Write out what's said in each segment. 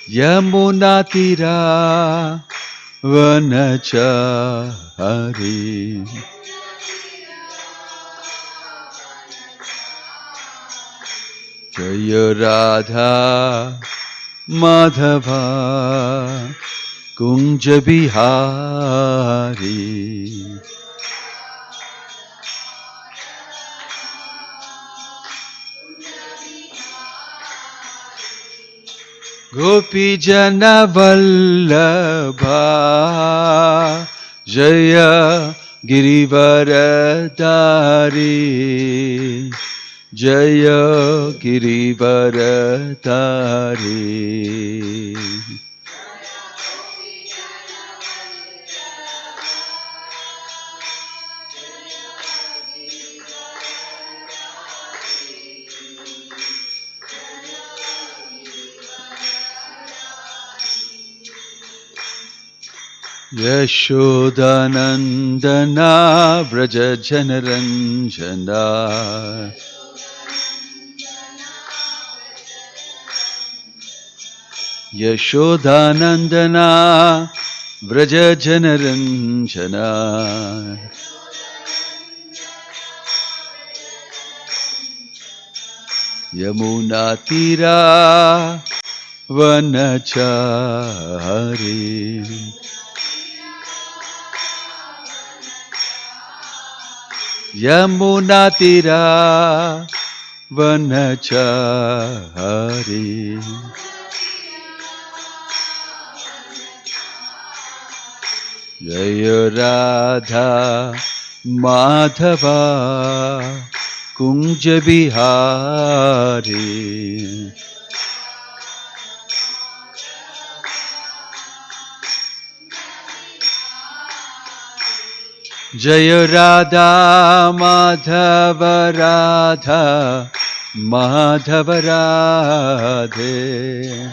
Yamunatira Vanachari Jaya Radha Madhava Kunja Bihari Gopi Jana Vallabha Jaya Girivaradari Jaya Girivaradari Yashodanandana Vraja Janaranjana Yashodanandana Vraja Janaranjana Yamunatira Vanachari Yamunatira Vanachari Jaya Radha Madhava Kunja Bihari Jaya Radha Madhava Radha Madhava Radhe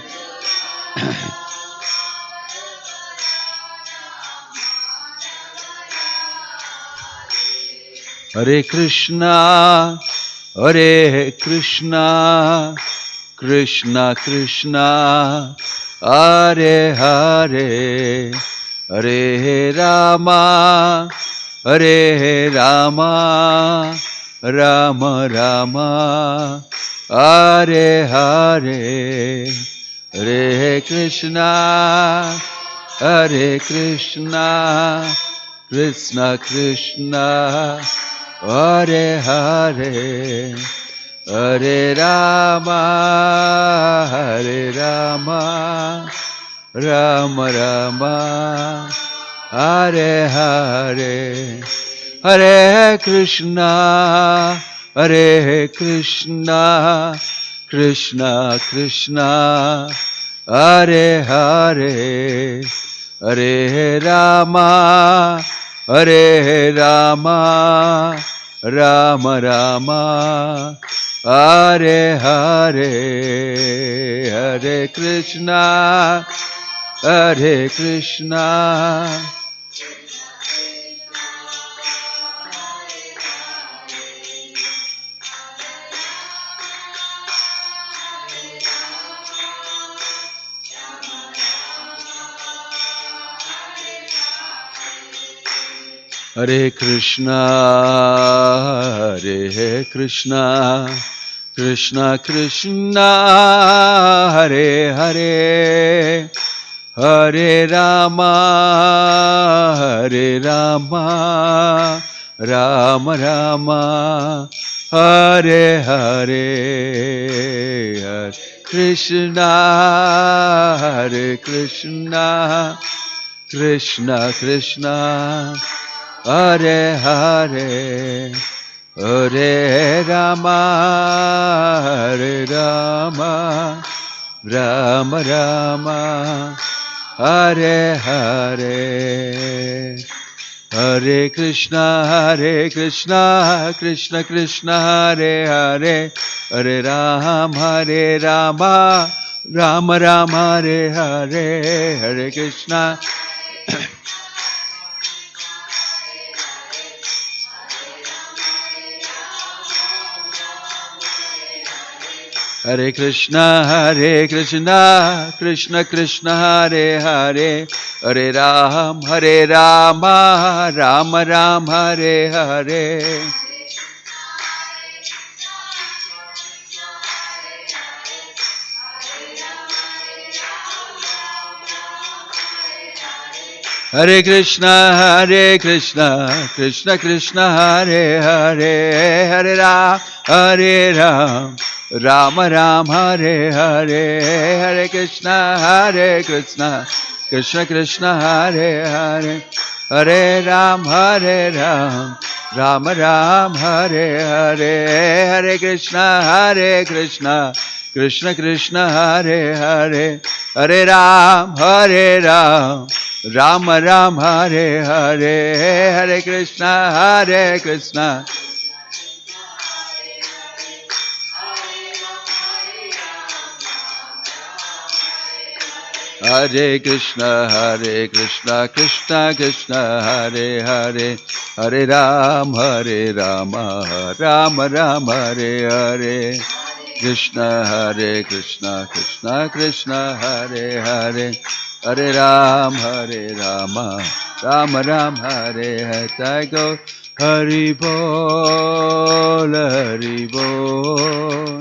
Hare Krishna Hare Krishna Krishna Krishna Hare Hare Hare Rama Hare Rama Rama Rama Hare Hare Hare Krishna Hare Krishna Krishna Krishna Hare Hare Hare Rama Hare Rama Rama Rama Hare Hare Hare Krishna Hare Krishna Krishna Krishna Hare Hare Hare Rama Hare Rama Rama Rama Hare Hare Hare Krishna Hare Krishna Hare Krishna Hare Krishna Krishna Krishna Hare Hare Hare Rama Hare Rama Rama Rama Hare Hare Hare Krishna Hare Krishna Krishna Krishna Hare Hare Hare Rama Hare Rama Rama Rama Hare Hare Hare Krishna Krishna Krishna Hare Hare Hare Rama Rama Rama Hare Hare Hare Krishna Hare Krishna, Krishna Krishna, Hare Hare, Hare Rama, Rama Ram, Hare Hare. Hare Krishna, Krishna Krishna, Hare Hare, Hare Ram, Rama Ram, Hare Hare, Hare Krishna, Krishna Krishna, Hare Hare, Hare Ram, Rama Ram, Hare Hare, Hare Krishna, Krishna Krishna, Hare Hare, Hare Ram, Rama Ram, Hare Hare, Hare Krishna, Hare Krishna, Krishna Krishna, Hare Hare, Hare Rama, Rama Ram, Hare Hare, Krishna, Krishna Krishna, Hare Hare, Hare Rama, Rama Ram, Hare Hare. Go, Hari Bol, Hari Bol.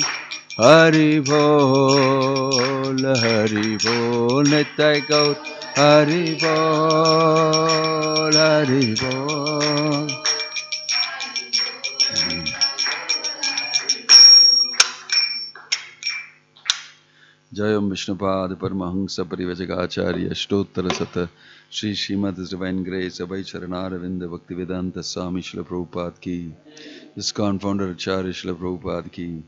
Hari Bol, Hari Bol, Nitai Gaur, Hari Bol, Hari Bol. Jayam Vishnupad Paramahansa Parivajagacharya Shtottara Sata Shri Srimad Divine Grace Abhay Charanaravindha Bhaktivedanta Swami Srila Prabhupada Ki ISKCON Founder Acharya Srila Prabhupada Ki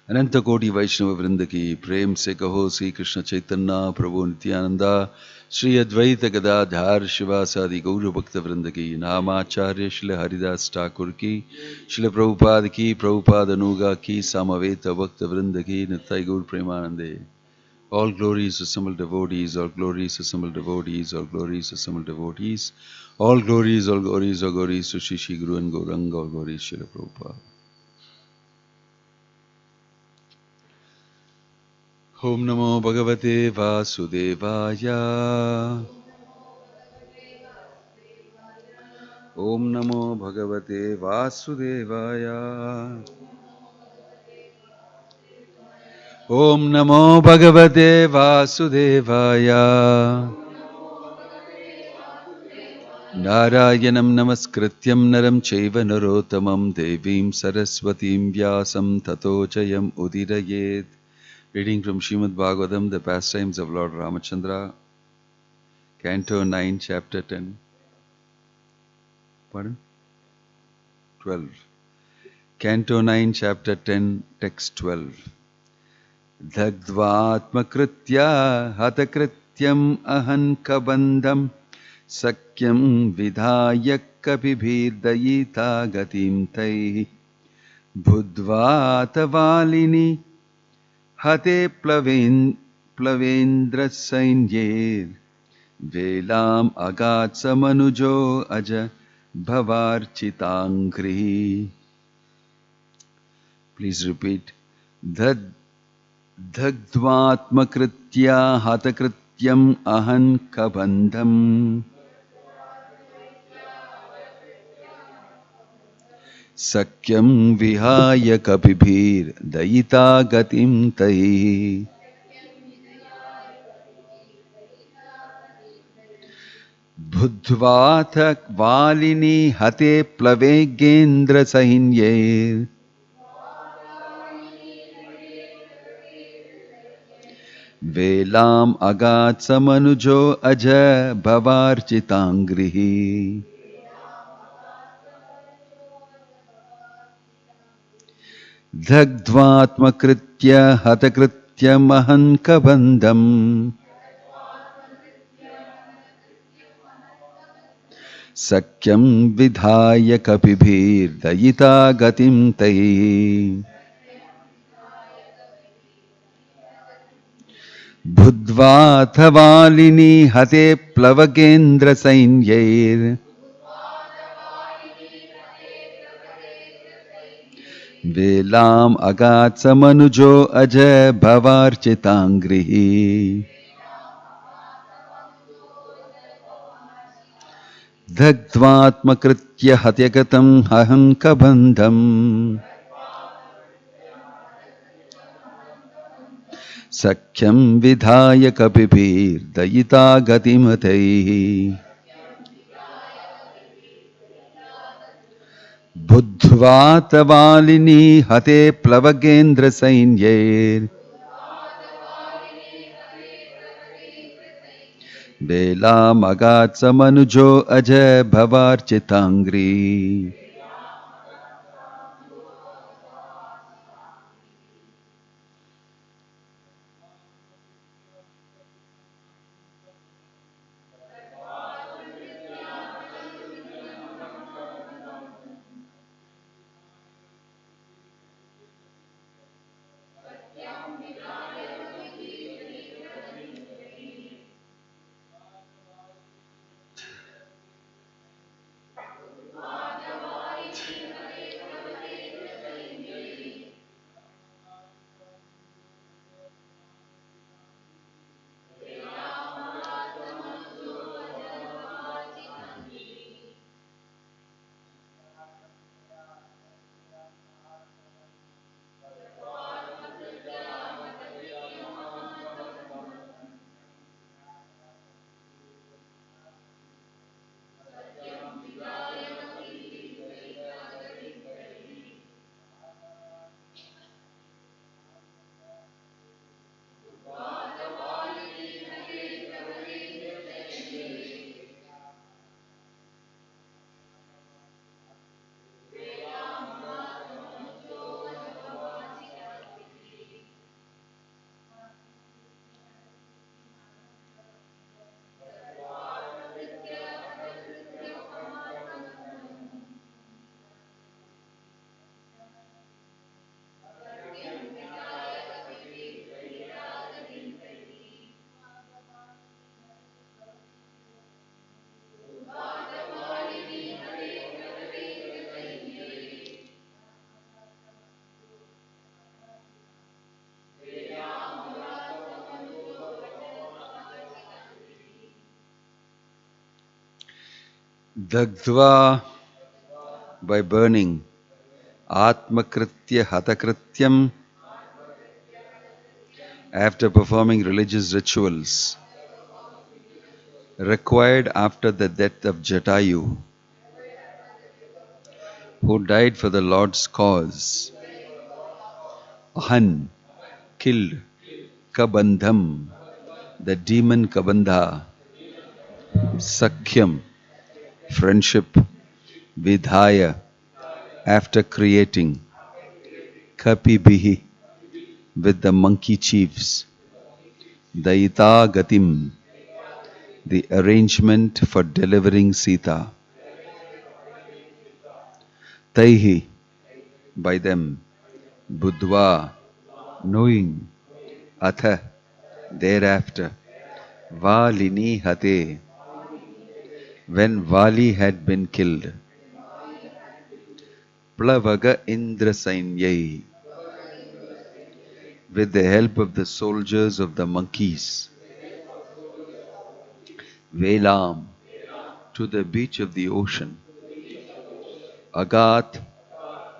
अनंत कोटि वैष्णव वृंद की प्रेम से कहो श्री कृष्ण चैतन्य प्रभु नित्यानंदा श्री अद्वैत गदाधार शिवासादि गौर भक्त वृंद की नामाचार्य श्री हरिदास ठाकुर की श्री प्रभुपाद की प्रभुपाद अनुगा की सामवेत भक्त वृंद की नित्य गौर प्रेमानंदे. All glories assembled devotees, all glories assembled devotees, all glories assembled devotees, all glories, all glories, all glories to Shri Guru and Gauranga, all glories Shri Prabhupada. Om Namo Bhagavate Vasudevaya. Om Namo Bhagavate Vasudevaya. Om Namo Bhagavate Vasudevaya. Narayanam Namaskrityam Naram Chaiva Narotamam Devim Saraswatim Vyasam Tato Jayam Udirayet. Reading from Srimad Bhagavatam, the pastimes of Lord Ramachandra, Canto 9, Chapter 10. Pardon? 12. Canto 9, Chapter 10, Text 12. Dhagdvatmakritya hatakrityam ahankabandham sakyam vidhaya kapibhirdayita gatim tai budvatavalini hate plavendra sainyir velam agatsa manujo aja bhavarchitangri. Please repeat. Dhagdvatmakritya hatakrityam ahankabandham sakyam vihaya kapibhir dayita gatim tai budhvathak valini hate plavegendra sahinyir velam agatsa manujo aja bhavarchitangrihi. Dhagdvatmakritya hatakrityam ahankabandham sakyam vidhaya kapibhir dayita gatim tai budhvathavalini hate plavagendra sainyir Velam agat samanujo aja bhavarchitangrihi. Dagdvatmakritya hatyagatam ahankabandham. Sakyam vidhaya kapipir dayita gatimataihi. Buddhvatavaliनी hate plavagendra sainyir. Bela magat samanujo aja bhavarchitangri. Dagdva, by burning. Atmakritya hatakrityam, after performing religious rituals. Required after the death of Jatayu, who died for the Lord's cause. Ahan, killed. Kabandham, the demon Kabandha. Sakhyam, friendship. Vidhaya, after creating. Kapibihi, with the monkey chiefs. Daita Gatim, the arrangement for delivering Sita. Taihi, by them. Buddhva, knowing. Atha, thereafter. Valini hate, when Vali had been killed. Plavaga Indra Sainyai, with the help of the soldiers of the monkeys. Velam, to the beach of the ocean. Agat,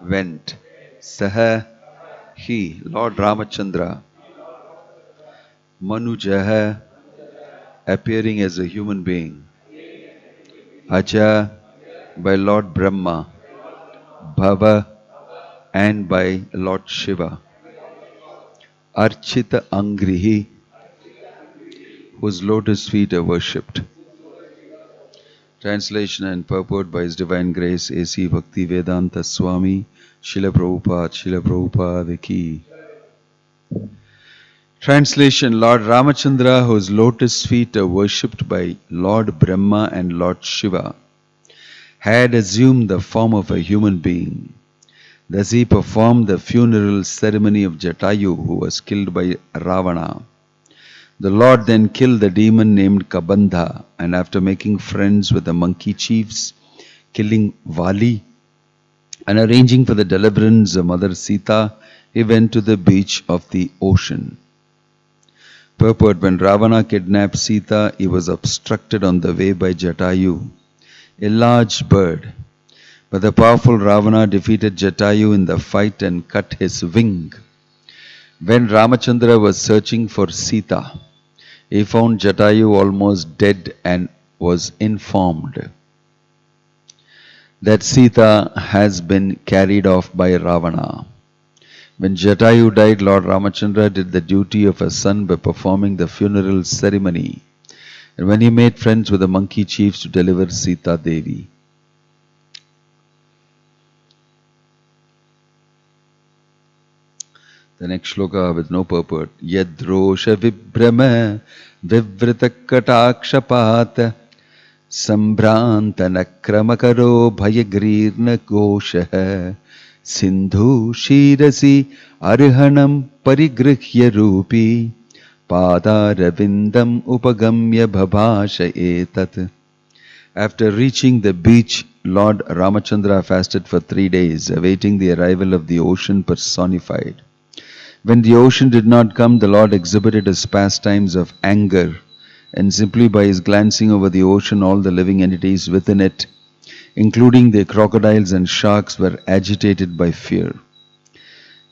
went. Saha, he, Lord Ramachandra. Manujaha, appearing as a human being. Aja, by Lord Brahma. Bhava, and by Lord Shiva. Archita Angrihi, whose lotus feet are worshipped. Translation and purport by His Divine Grace A.C. Bhakti Vedanta Swami Srila Prabhupada Ki. Translation: Lord Ramachandra, whose lotus feet are worshipped by Lord Brahma and Lord Shiva, had assumed the form of a human being. Thus he performed the funeral ceremony of Jatayu, who was killed by Ravana. The Lord then killed the demon named Kabandha, and after making friends with the monkey chiefs, killing Vali, And arranging for the deliverance of Mother Sita, he went to the beach of the ocean. Purport: when Ravana kidnapped Sita, he was obstructed on the way by Jatayu, a large bird. But the powerful Ravana defeated Jatayu in the fight and cut his wing. When Ramachandra was searching for Sita, he found Jatayu almost dead and was informed that Sita has been carried off by Ravana. When Jatayu died, Lord Ramachandra did the duty of a son by performing the funeral ceremony. And when he made friends with the monkey chiefs to deliver Sita Devi. The next shloka with no purport. Yadrosha vibrama vivrita katakshapat Sambhranta nakramakaro bhayagrirna gosha Sindhu shirasi arhanam parigrihya rupi Padaravindam upagamya bhabasha etat. After reaching the beach, Lord Ramachandra fasted for 3 days, awaiting the arrival of the ocean personified. When the ocean did not come, the Lord exhibited his pastimes of anger, and simply by his glancing over the ocean, all the living entities within it, including the crocodiles and sharks, were agitated by fear.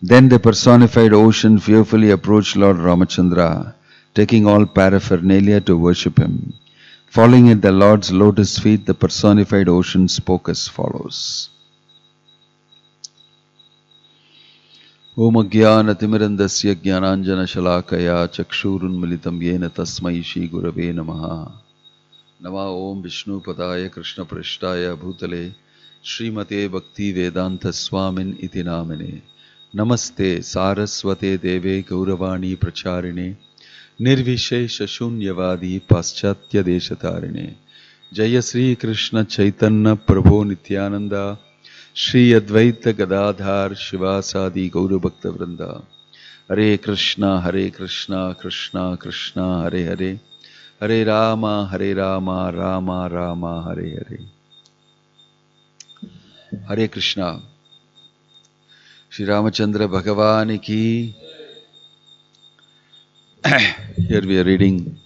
Then the personified ocean fearfully approached Lord Ramachandra, taking all paraphernalia to worship him. Falling at the Lord's lotus feet, the personified ocean spoke as follows. Om Ajnanaatimirandasya Jnananjana Shalakaya Chakshurunmilitam Yena Tasmai Shri Gurave Namaha. Nama Om Vishnu Padaya Krishna Prishtaya Bhutale Srimate Bhakti Vedanta Swamin Iti Namane. Namaste Saraswate Deve Gauravani Pracharine Nirvishesha Shunyavadi Paschatya Deshatarine. Jaya Sri Krishna Chaitanya Prabhu Nityananda Shri Advaita Gadadhar Shivasadi Gaura Bhakta Vrinda. Hare Krishna Krishna Krishna Hare Hare Hare Rama Rama Rama Hare Hare. Hare Krishna. Shri Ramachandra Bhagavan ki. Here we are reading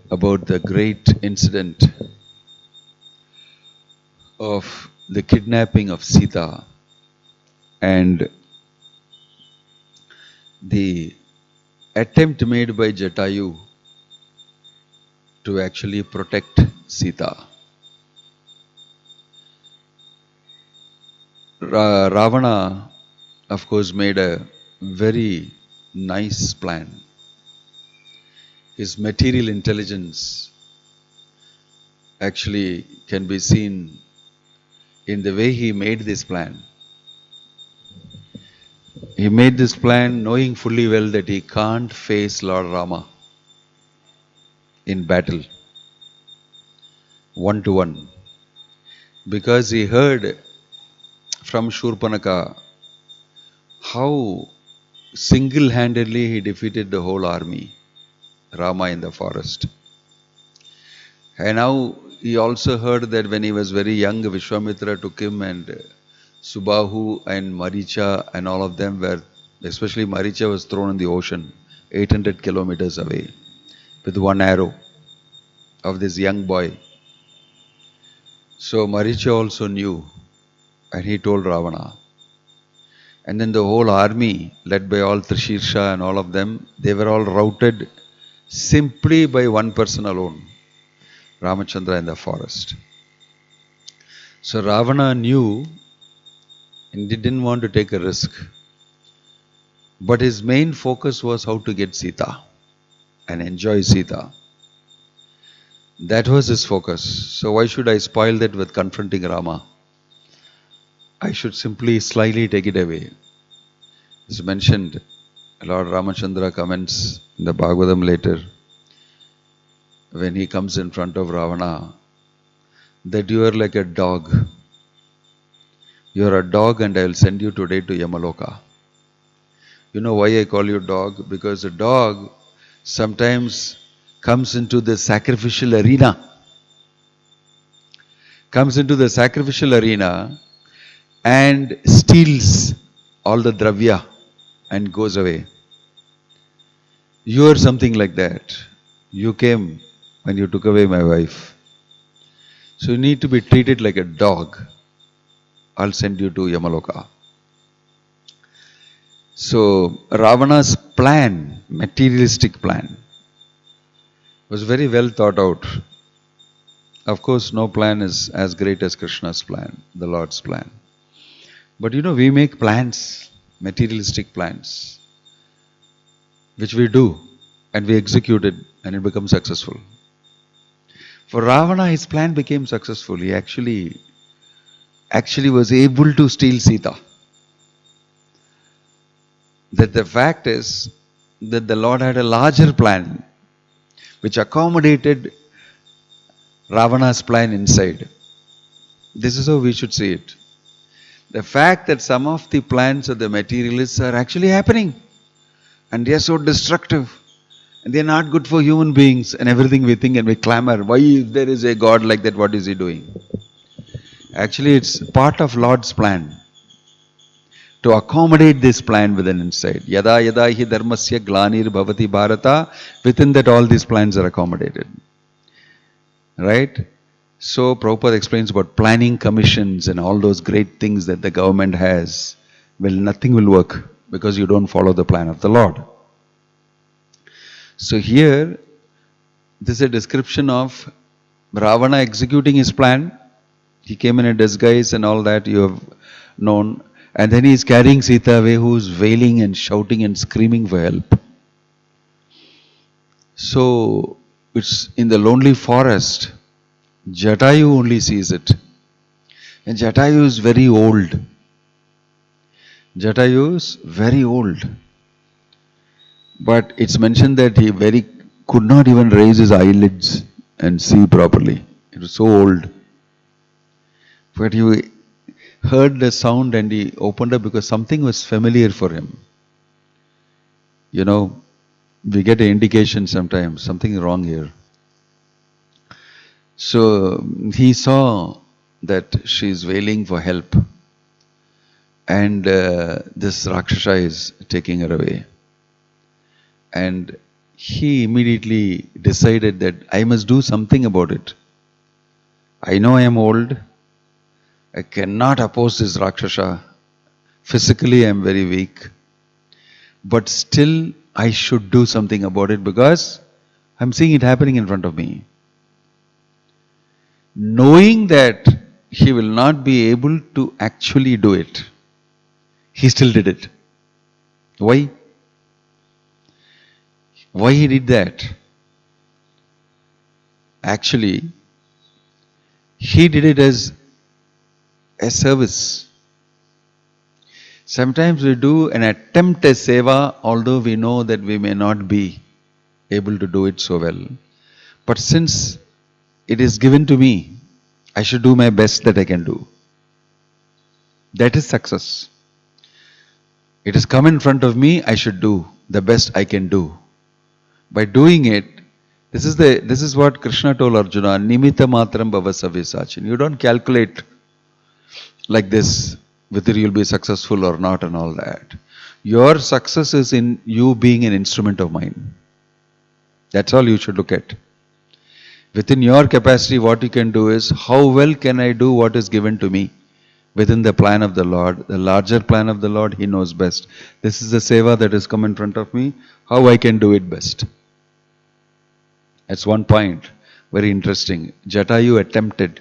about the great incident of the kidnapping of Sita and the attempt made by Jatayu to actually protect Sita. Ravana, of course, made a very nice plan. His material intelligence actually can be seen in the way he made this plan. He made this plan knowing fully well that he can't face Lord Rama in battle, 1-to-1, because he heard from Shurpanaka how single-handedly he defeated the whole army, Rama in the forest. And now he also heard that when he was very young, Vishwamitra took him, and Subahu and Maricha and all of them were, especially Maricha, was thrown in the ocean 800 kilometers away with one arrow of this young boy. So Maricha also knew, and he told Ravana. And then the whole army, led by all Trishirsha and all of them, they were all routed simply by one person alone, Ramachandra in the forest. So Ravana knew and he didn't want to take a risk. But his main focus was how to get Sita and enjoy Sita. That was his focus. So why should I spoil that with confronting Rama? I should simply slyly take it away. As mentioned, Lord Ramachandra comments in the Bhagavatam later, when he comes in front of Ravana, that you are like a dog. You are a dog and I will send you today to Yamaloka. You know why I call you dog? Because a dog sometimes comes into the sacrificial arena. and steals all the dravya and goes away. You are something like that. You came when you took away my wife. So you need to be treated like a dog. I'll send you to Yamaloka. So Ravana's plan, materialistic plan, was very well thought out. Of course, no plan is as great as Krishna's plan, the Lord's plan. But we make plans, materialistic plans, which we do and we execute it and it becomes successful. For Ravana, his plan became successful. He actually was able to steal Sita. That the fact is that the Lord had a larger plan which accommodated Ravana's plan inside. This is how we should see it. The fact that some of the plans of the materialists are actually happening and they are so destructive and they are not good for human beings and everything we think and we clamor. Why, if there is a God like that, what is he doing? Actually, it's part of Lord's plan to accommodate this plan within inside. Yada yada hi dharmasya glanir bhavati bharata. Within that all these plans are accommodated. Right? So Prabhupada explains about planning commissions and all those great things that the government has. Well, nothing will work because you don't follow the plan of the Lord. So here, this is a description of Ravana executing his plan. He came in a disguise and all that you have known. And then he is carrying Sita away, who is wailing and shouting and screaming for help. So it's in the lonely forest. Jatayu only sees it. And Jatayu is very old. Jatayu is very old. But it's mentioned that he could not even raise his eyelids and see properly. It was so old. But he heard the sound and he opened up because something was familiar for him. We get an indication sometimes, something wrong here. So he saw that she is wailing for help and this Rakshasa is taking her away. And he immediately decided that I must do something about it. I know I am old. I cannot oppose this Rakshasa. Physically I am very weak. But still I should do something about it because I am seeing it happening in front of me. Knowing that he will not be able to actually do it, he still did it. Why? Why he did that? Actually, he did it as a service. Sometimes we do an attempt at seva, although we know that we may not be able to do it so well. But since it is given to me, I should do my best that I can do. That is success. It has come in front of me, I should do the best I can do. By doing it, this is what Krishna told Arjuna, Nimitta matram bhava savyasachin. You don't calculate like this, whether you'll be successful or not and all that. Your success is in you being an instrument of mine. That's all you should look at. Within your capacity, what you can do is, how well can I do what is given to me within the plan of the Lord, the larger plan of the Lord, He knows best. This is the seva that has come in front of me, how I can do it best. That's one point, very interesting. Jatayu attempted,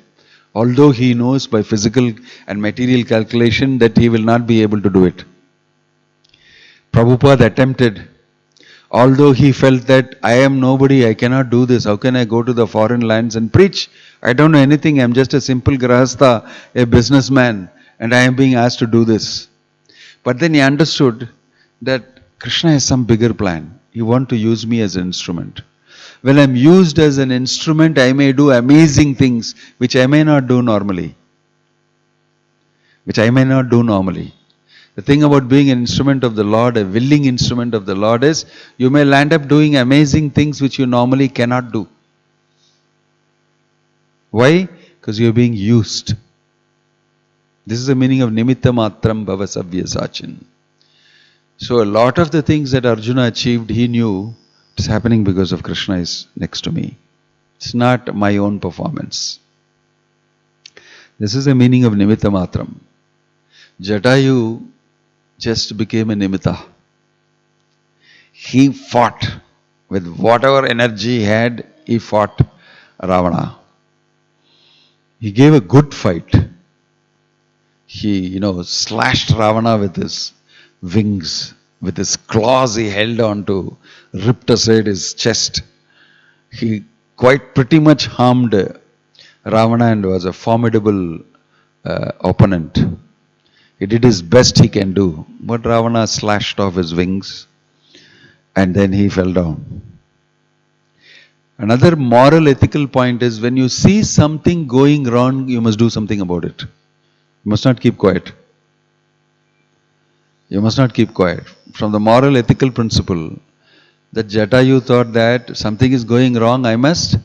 although he knows by physical and material calculation that he will not be able to do it. Prabhupada attempted, although he felt that I am nobody, I cannot do this, how can I go to the foreign lands and preach? I don't know anything, I am just a simple grahastha, a businessman, and I am being asked to do this. But then he understood that Krishna has some bigger plan. He wants to use me as an instrument. When I am used as an instrument, I may do amazing things which I may not do normally. The thing about being an instrument of the Lord, a willing instrument of the Lord, is you may land up doing amazing things which you normally cannot do. Why? Because you are being used. This is the meaning of nimitta matram bhava savya sachin. So a lot of the things that Arjuna achieved, he knew it's happening because of Krishna is next to me. It's not my own performance. This is the meaning of nimitta matram. Jatayu just became a nimitta. He fought with whatever energy he had, he fought Ravana. He gave a good fight. He, slashed Ravana with his wings, with his claws he held on to, ripped aside his chest. He quite pretty much harmed Ravana and was a formidable opponent. He did his best he can do, but Ravana slashed off his wings and then he fell down. Another moral ethical point is when you see something going wrong, you must do something about it. You must not keep quiet. You must not keep quiet. From the moral ethical principle that Jatayu thought that something is going wrong, I must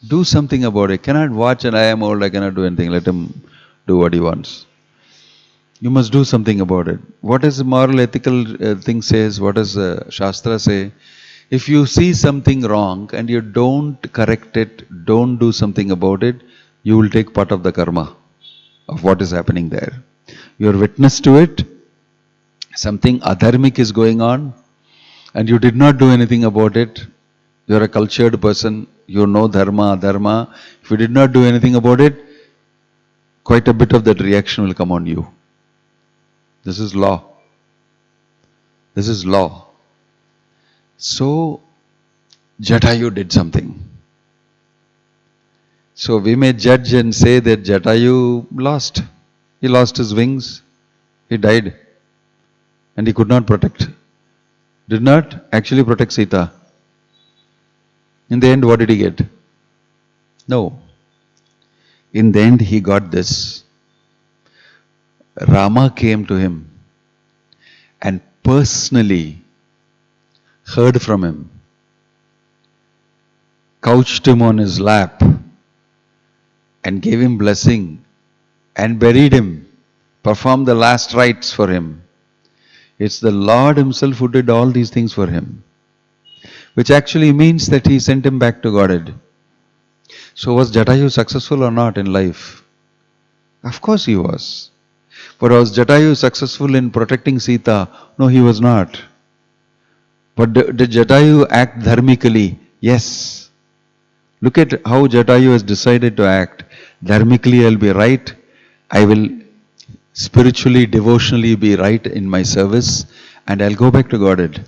do something about it. Cannot watch and I am old, I cannot do anything. Let him do what he wants. You must do something about it. What does the moral ethical thing says? What does Shastra say? If you see something wrong and you don't correct it, don't do something about it, you will take part of the karma of what is happening there. You are witness to it. Something adharmic is going on and you did not do anything about it. You are a cultured person. You know dharma, adharma. If you did not do anything about it, quite a bit of that reaction will come on you. This is law. This is law. So, Jatayu did something. So we may judge and say that Jatayu lost. He lost his wings. He died. And he could not protect. Did not actually protect Sita. In the end, what did he get? No. In the end, he got this. Rama came to him and personally heard from him, couched him on his lap and gave him blessing and buried him, performed the last rites for him. It's the Lord himself who did all these things for him, which actually means that he sent him back to Godhead. So was Jatayu successful or not in life? Of course he was. But was Jatayu successful in protecting Sita? No, he was not. But did Jatayu act dharmically? Yes. Look at how Jatayu has decided to act. Dharmically I'll be right. I will spiritually, devotionally be right in my service and I'll go back to Godhead.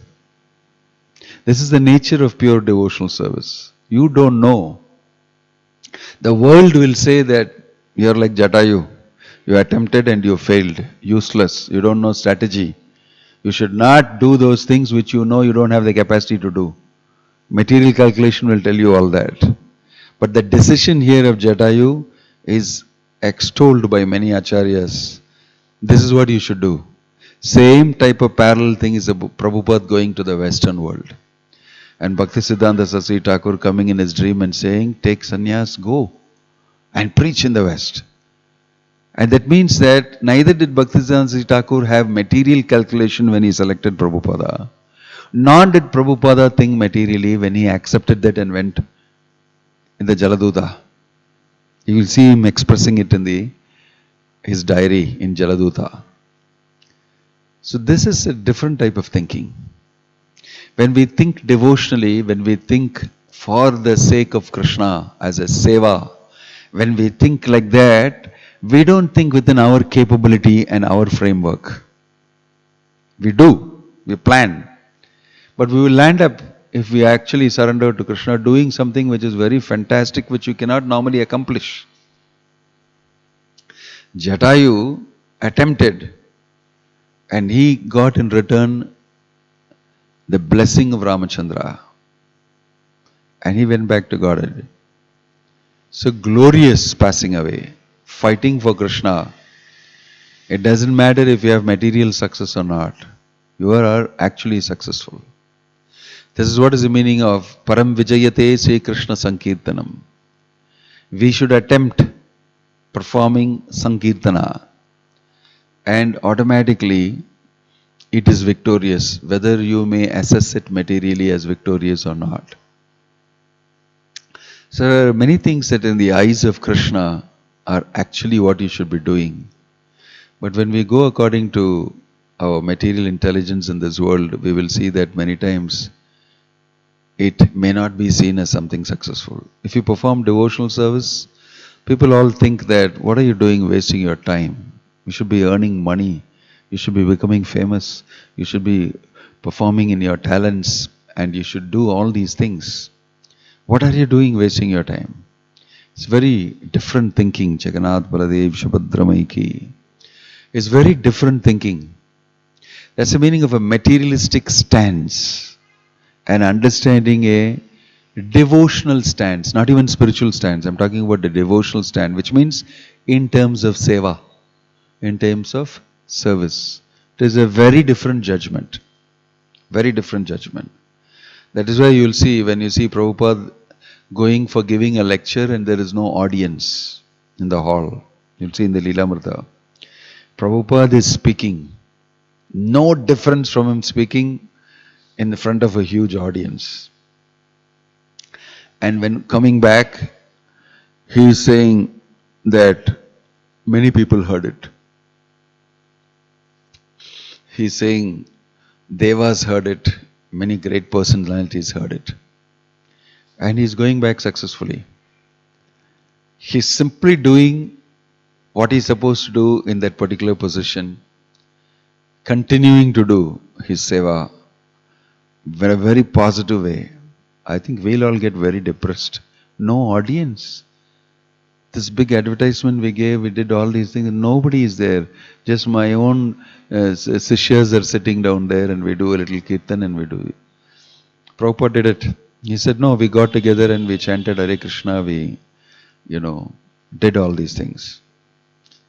This is the nature of pure devotional service. You don't know. The world will say that you're like Jatayu. You attempted and you failed. Useless. You don't know strategy. You should not do those things which you know you don't have the capacity to do. Material calculation will tell you all that. But the decision here of Jatayu is extolled by many acharyas. This is what you should do. Same type of parallel thing is Prabhupada going to the Western world. And Bhaktisiddhanta Saraswati Thakur coming in his dream and saying, take sannyas, go and preach in the West. And that means that neither did Bhaktisiddhanta Thakur have material calculation when he selected Prabhupada, nor did Prabhupada think materially when he accepted that and went in the Jaladuta. You will see him expressing it in his diary in Jaladuta. So this is a different type of thinking. When we think devotionally, when we think for the sake of Krishna as a seva, when we think like that, we don't think within our capability and our framework. We do. We plan. But we will land up, if we actually surrender to Krishna, doing something which is very fantastic, which you cannot normally accomplish. Jatayu attempted and he got in return the blessing of Ramachandra. And he went back to Godhead. So glorious passing away. Fighting for Krishna. It doesn't matter if you have material success or not. You are actually successful. This is what is the meaning of Param Vijayate Sri Krishna Sankirtanam. We should attempt performing Sankirtana. and automatically it is victorious, whether you may assess it materially as victorious or not. So there are many things that in the eyes of Krishna are actually what you should be doing. But when we go according to our material intelligence in this world, we will see that many times it may not be seen as something successful. If you perform devotional service, people all think that, what are you doing wasting your time? You should be earning money. You should be becoming famous. You should be performing in your talents, and you should do all these things. What are you doing wasting your time? It's very different thinking. Jagannath Baladev Shabhadramai ki. It's very different thinking. That's the meaning of a materialistic stance and understanding a devotional stance, not even spiritual stance. I'm talking about the devotional stand, which means in terms of seva, in terms of service. It is a very different judgment. Very different judgment. That is why you will see, when you see Prabhupada going for giving a lecture and there is no audience in the hall. You'll see in the Leelamrita. Prabhupada is speaking. No difference from him speaking in the front of a huge audience. And when coming back, he is saying that many people heard it. He is saying Devas heard it, many great personalities heard it. And he is going back successfully. He is simply doing what he is supposed to do in that particular position, continuing to do his seva in a very positive way. I think we'll all get very depressed. No audience. This big advertisement we gave, we did all these things, and nobody is there. Just my own sishyas are sitting down there, and we do a little kirtan and we do it. Prabhupada did it. He said, no, we got together and we chanted Hare Krishna, we, did all these things.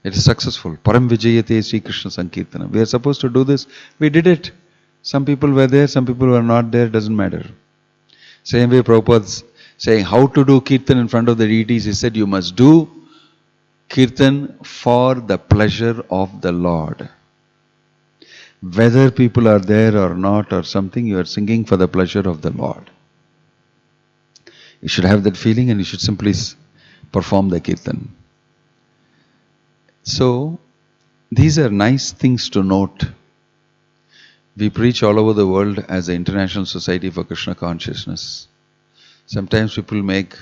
It is successful. Param Vijayate Sri Krishna Sankirtana. We are supposed to do this. We did it. Some people were there, some people were not there, doesn't matter. Same way Prabhupada's saying how to do kirtan in front of the deities. He said, you must do kirtan for the pleasure of the Lord. Whether people are there or not or something, you are singing for the pleasure of the Lord. You should have that feeling and you should simply perform the kirtan. So, these are nice things to note. We preach all over the world as the International Society for Krishna Consciousness. Sometimes people make,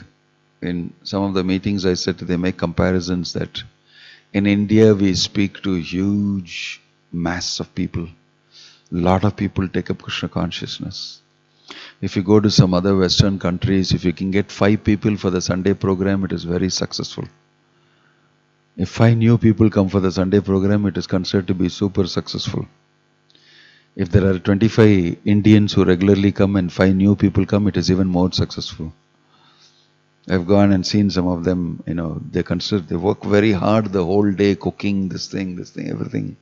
in some of the meetings I said, they make comparisons that in India we speak to a huge mass of people. A lot of people take up Krishna consciousness. If you go to some other Western countries, if you can get 5 people for the Sunday program, it is very successful. If 5 new people come for the Sunday program, it is considered to be super successful. If there are 25 Indians who regularly come and 5 new people come, it is even more successful. I've gone and seen some of them, they work very hard the whole day cooking this thing, everything.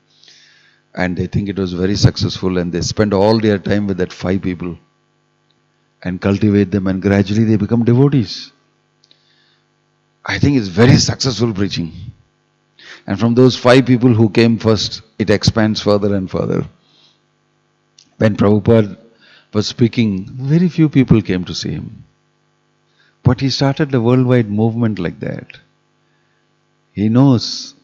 And they think it was very successful and they spend all their time with that 5 people and cultivate them and gradually they become devotees. I think it's very successful preaching. And from those 5 people who came first, it expands further and further. When Prabhupada was speaking, very few people came to see him. But he started a worldwide movement like that. He knows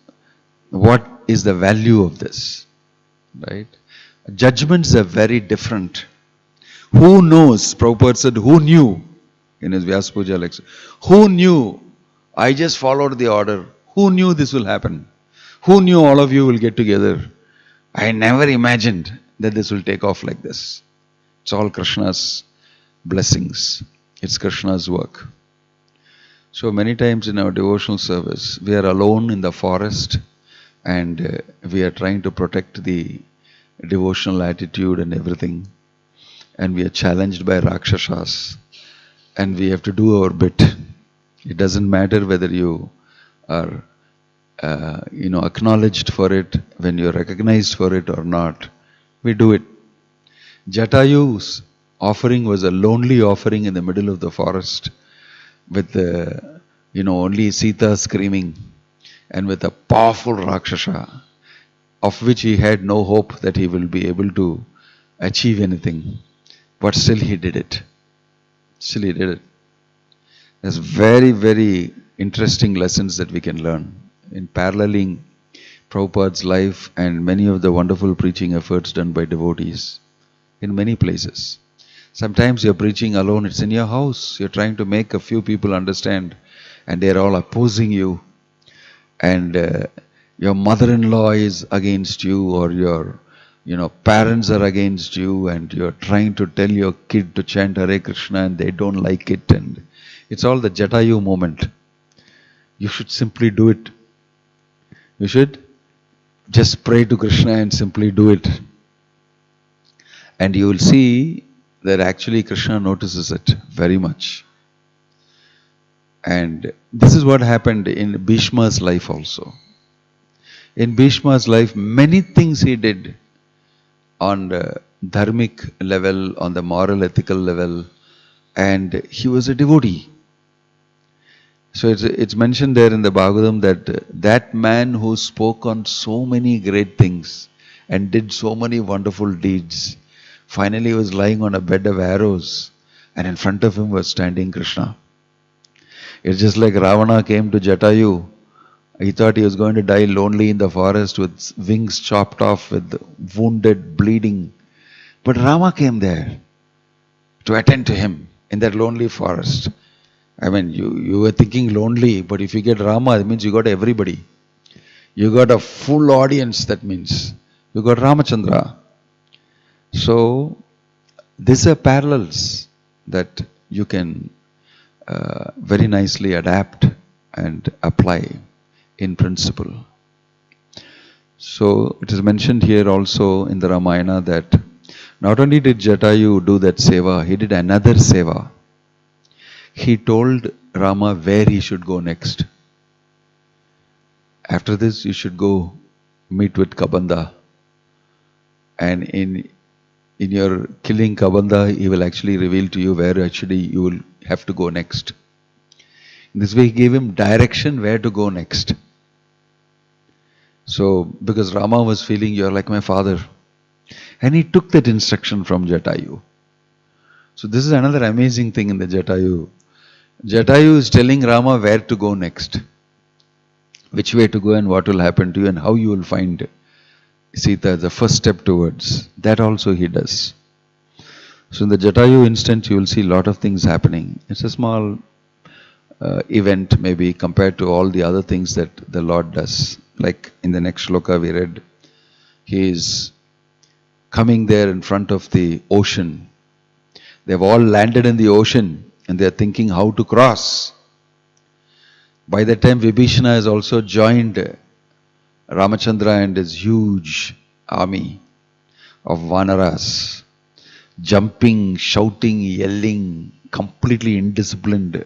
what is the value of this. Right? Judgments are very different. Who knows? Prabhupada said, who knew? In his Vyasa Puja lecture. Who knew? I just followed the order. Who knew this will happen? Who knew all of you will get together? I never imagined that this will take off like this. It's all Krishna's blessings. It's Krishna's work. So many times in our devotional service, we are alone in the forest and we are trying to protect the devotional attitude and everything. And we are challenged by Rakshasas and we have to do our bit. It doesn't matter whether you are acknowledged for it, when you are recognized for it or not. We do it. Jatayu's offering was a lonely offering in the middle of the forest with only Sita screaming and with a powerful Rakshasa. of which he had no hope that he will be able to achieve anything. But still he did it. Still he did it. There's very, very interesting lessons that we can learn in paralleling Prabhupada's life and many of the wonderful preaching efforts done by devotees in many places. Sometimes you're preaching alone, it's in your house. You're trying to make a few people understand and they're all opposing you. And your mother-in-law is against you, or your parents are against you, and you're trying to tell your kid to chant Hare Krishna and they don't like it, and it's all the Jatayu moment. You should simply do it. You should just pray to Krishna and simply do it. And you will see that actually Krishna notices it very much. And this is what happened in Bhishma's life also. In Bhishma's life, many things he did on the dharmic level, on the moral, ethical level, and he was a devotee. So it's mentioned there in the Bhagavatam that that man who spoke on so many great things and did so many wonderful deeds, finally was lying on a bed of arrows, and in front of him was standing Krishna. It's just like Ravana came to Jatayu. He thought he was going to die lonely in the forest with wings chopped off, with wounded, bleeding. But Rama came there to attend to him in that lonely forest. I mean, you were thinking lonely, but if you get Rama, it means you got everybody. You got a full audience, that means. You got Ramachandra. So, these are parallels that you can very nicely adapt and apply in principle. So it is mentioned here also in the Ramayana that not only did Jatayu do that seva, he did another seva. He told Rama where he should go next. After this, you should go meet with Kabanda. And in your killing Kabanda, he will actually reveal to you where actually you will have to go next. In this way, he gave him direction where to go next. So, because Rama was feeling, you're like my father. And he took that instruction from Jatayu. So this is another amazing thing in the Jatayu. Jatayu is telling Rama where to go next. Which way to go and what will happen to you and how you will find Sita, the first step towards. That also he does. So in the Jatayu instance, you will see a lot of things happening. It's a small event maybe compared to all the other things that the Lord does. Like in the next shloka we read, he is coming there in front of the ocean. They've all landed in the ocean and they're thinking how to cross. By that time Vibhishana has also joined Ramachandra and his huge army of Vanaras, jumping, shouting, yelling, completely indisciplined.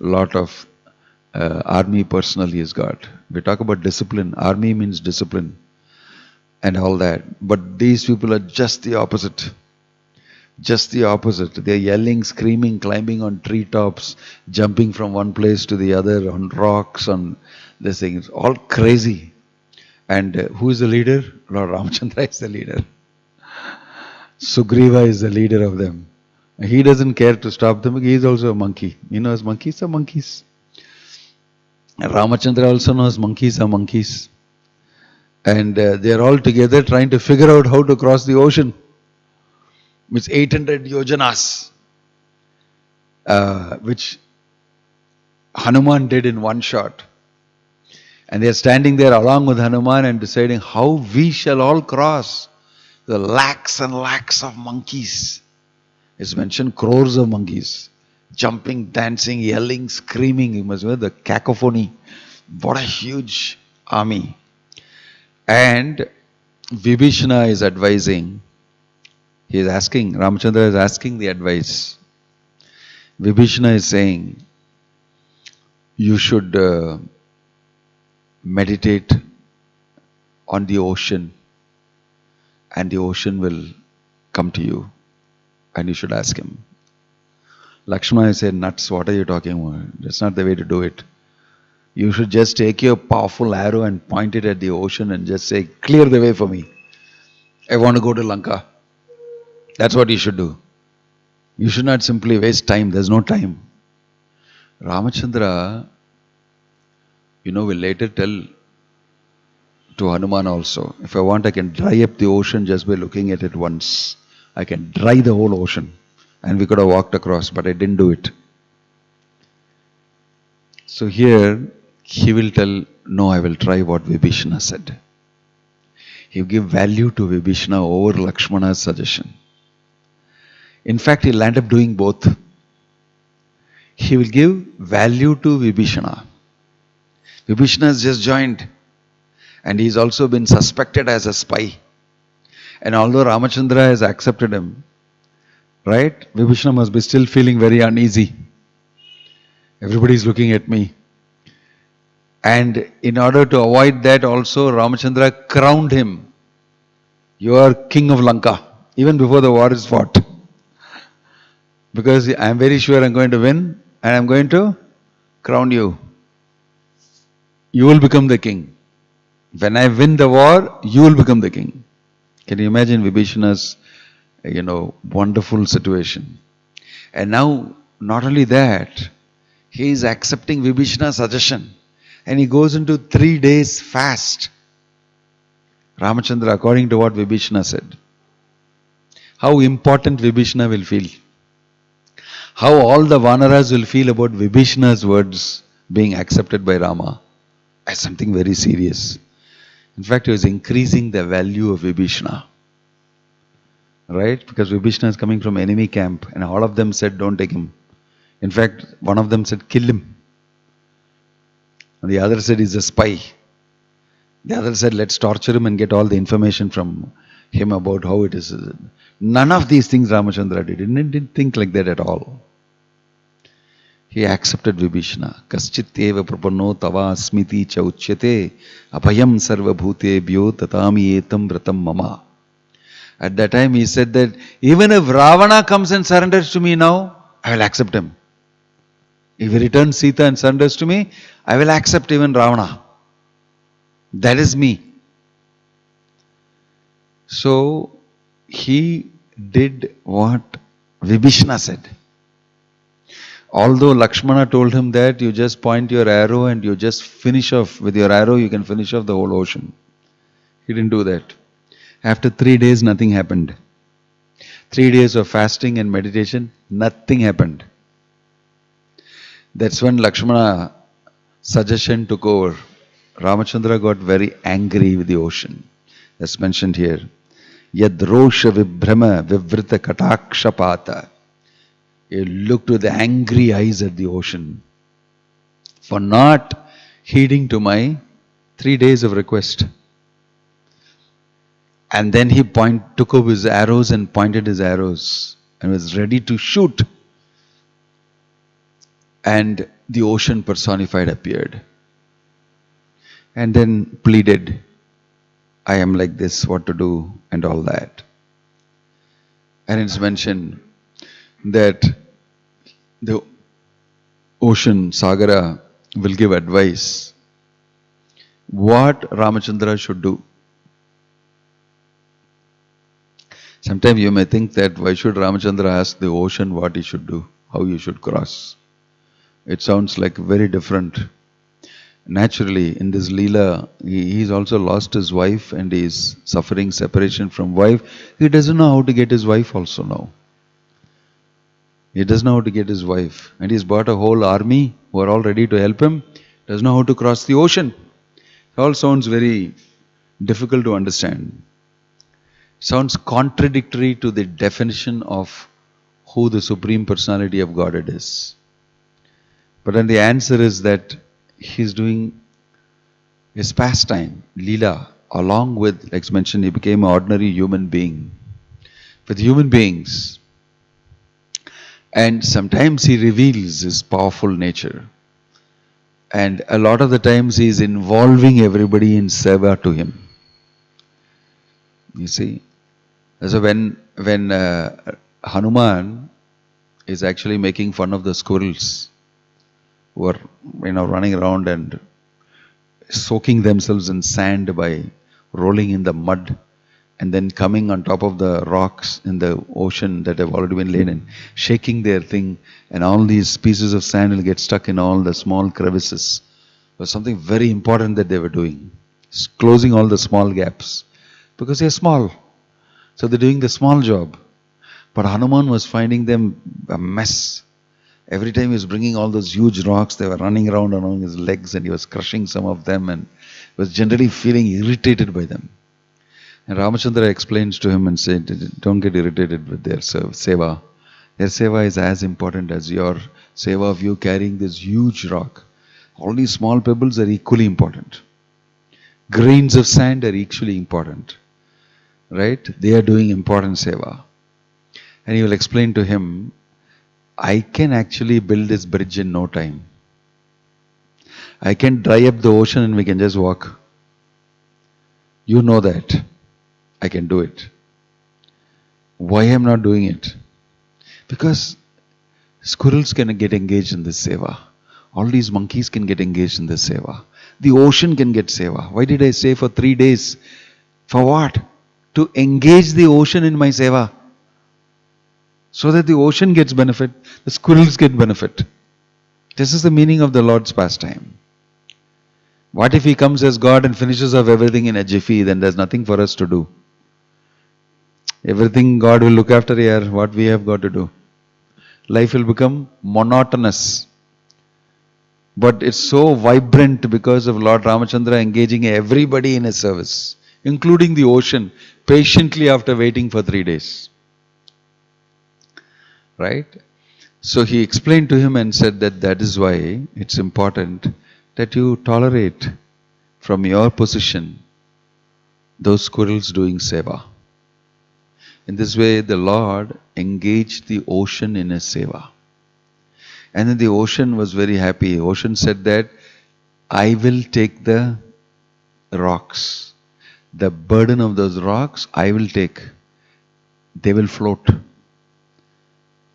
Lot of army personnel he has got. We talk about discipline. Army means discipline and all that. But these people are just the opposite. Just the opposite. They are yelling, screaming, climbing on treetops, jumping from one place to the other, on rocks, on this thing. It's all crazy. And who is the leader? Lord Ramachandra is the leader. Sugriva is the leader of them. He doesn't care to stop them. He is also a monkey. He knows monkeys are monkeys. Ramachandra also knows monkeys are monkeys. And they are all together trying to figure out how to cross the ocean. It's 800 yojanas, which Hanuman did in one shot. And they are standing there along with Hanuman and deciding how we shall all cross the lakhs and lakhs of monkeys. It's mentioned crores of monkeys. Jumping, dancing, yelling, screaming. You must hear the cacophony. What a huge army. And Vibhishana is advising. He is asking, Ramachandra is asking the advice. Vibhishana is saying, you should meditate on the ocean and the ocean will come to you and you should ask him. Lakshmana said, nuts, what are you talking about? That's not the way to do it. You should just take your powerful arrow and point it at the ocean and just say, clear the way for me. I want to go to Lanka. That's what you should do. You should not simply waste time. There's no time. Ramachandra, will later tell to Hanuman also, if I want, I can dry up the ocean just by looking at it once. I can dry the whole ocean. And we could have walked across, but I didn't do it. So here, he will tell, no, I will try what Vibhishana said. He will give value to Vibhishana over Lakshmana's suggestion. In fact, he'll end up doing both. He will give value to Vibhishana. Vibhishana has just joined. And he's also been suspected as a spy. And although Ramachandra has accepted him, right, Vibhishana must be still feeling very uneasy. Everybody is looking at me. And in order to avoid that also, Ramachandra crowned him. You are king of Lanka, even before the war is fought. Because I am very sure I am going to win and I am going to crown you. You will become the king. When I win the war, you will become the king. Can you imagine Vibhishana's, wonderful situation? And now, not only that, he is accepting Vibhishana's suggestion. And he goes into 3 days fast. Ramachandra, according to what Vibhishana said. How important Vibhishana will feel. How all the Vanaras will feel about Vibhishana's words being accepted by Rama as something very serious. In fact, he was increasing the value of Vibhishana. Right? Because Vibhishana is coming from enemy camp and all of them said, don't take him. In fact, one of them said, kill him. And the other said, he's a spy. The other said, let's torture him and get all the information from him about how it is. None of these things Ramachandra did. He didn't think like that at all. He accepted Vibhishana. Kaschityeva prapanno tava smiti cha uchyate abhayam sarva bhutebhyo tatami etam vratam mama. At that time he said that even if Ravana comes and surrenders to me now, I will accept him. If he returns Sita and surrenders to me, I will accept even Ravana. That is me. So he did what Vibhishana said. Although Lakshmana told him that you just point your arrow and you just finish off with your arrow, you can finish off the whole ocean. He didn't do that. After 3 days, nothing happened. 3 days of fasting and meditation, nothing happened. That's when Lakshmana's suggestion took over. Ramachandra got very angry with the ocean. That's mentioned here. Yadrosha vibhrama vivrita katakshapata. He looked with the angry eyes at the ocean for not heeding to my 3 days of request. And then he took up his arrows and pointed his arrows and was ready to shoot. And the ocean personified appeared. And then pleaded, I am like this, what to do, and all that. And it's mentioned that the ocean, Sagara, will give advice what Ramachandra should do. Sometimes you may think that why should Ramachandra ask the ocean what he should do, how you should cross. It sounds like very different. Naturally, in this Leela, he's also lost his wife and he's suffering separation from wife. He doesn't know how to get his wife also now. He doesn't know how to get his wife. And he's brought a whole army who are all ready to help him. Doesn't know how to cross the ocean. It all sounds very difficult to understand. Sounds contradictory to the definition of who the Supreme Personality of Godhead is. But then the answer is that he's doing his pastime, Leela, along with, like mentioned, he became an ordinary human being. With human beings. And sometimes he reveals his powerful nature. And a lot of the times he is involving everybody in seva to him. You see? So when Hanuman is actually making fun of the squirrels, who are, running around and soaking themselves in sand by rolling in the mud and then coming on top of the rocks in the ocean that have already been laid in, shaking their thing, and all these pieces of sand will get stuck in all the small crevices. It was something very important that they were doing, closing all the small gaps, because they're small. So they're doing the small job. But Hanuman was finding them a mess. Every time he was bringing all those huge rocks, they were running around along his legs and he was crushing some of them and was generally feeling irritated by them. And Ramachandra explains to him and said, don't get irritated with their seva. Their seva is as important as your seva of you carrying this huge rock. All these small pebbles are equally important. Grains of sand are equally important. Right? They are doing important seva. And he will explain to him, I can actually build this bridge in no time. I can dry up the ocean and we can just walk. You know that. I can do it. Why am I not doing it? Because squirrels can get engaged in this seva. All these monkeys can get engaged in this seva. The ocean can get seva. Why did I say for 3 days? For what? To engage the ocean in my seva. So that the ocean gets benefit, the squirrels get benefit. This is the meaning of the Lord's pastime. What if He comes as God and finishes off everything in a jiffy? Then there's nothing for us to do. Everything God will look after here, what we have got to do. Life will become monotonous. But it's so vibrant because of Lord Ramachandra engaging everybody in His service, including the ocean, patiently after waiting for 3 days. Right? So he explained to him and said that is why it's important that you tolerate from your position those squirrels doing seva. In this way, the Lord engaged the ocean in His seva. And then the ocean was very happy. Ocean said that, I will take the rocks. The burden of those rocks, I will take. They will float.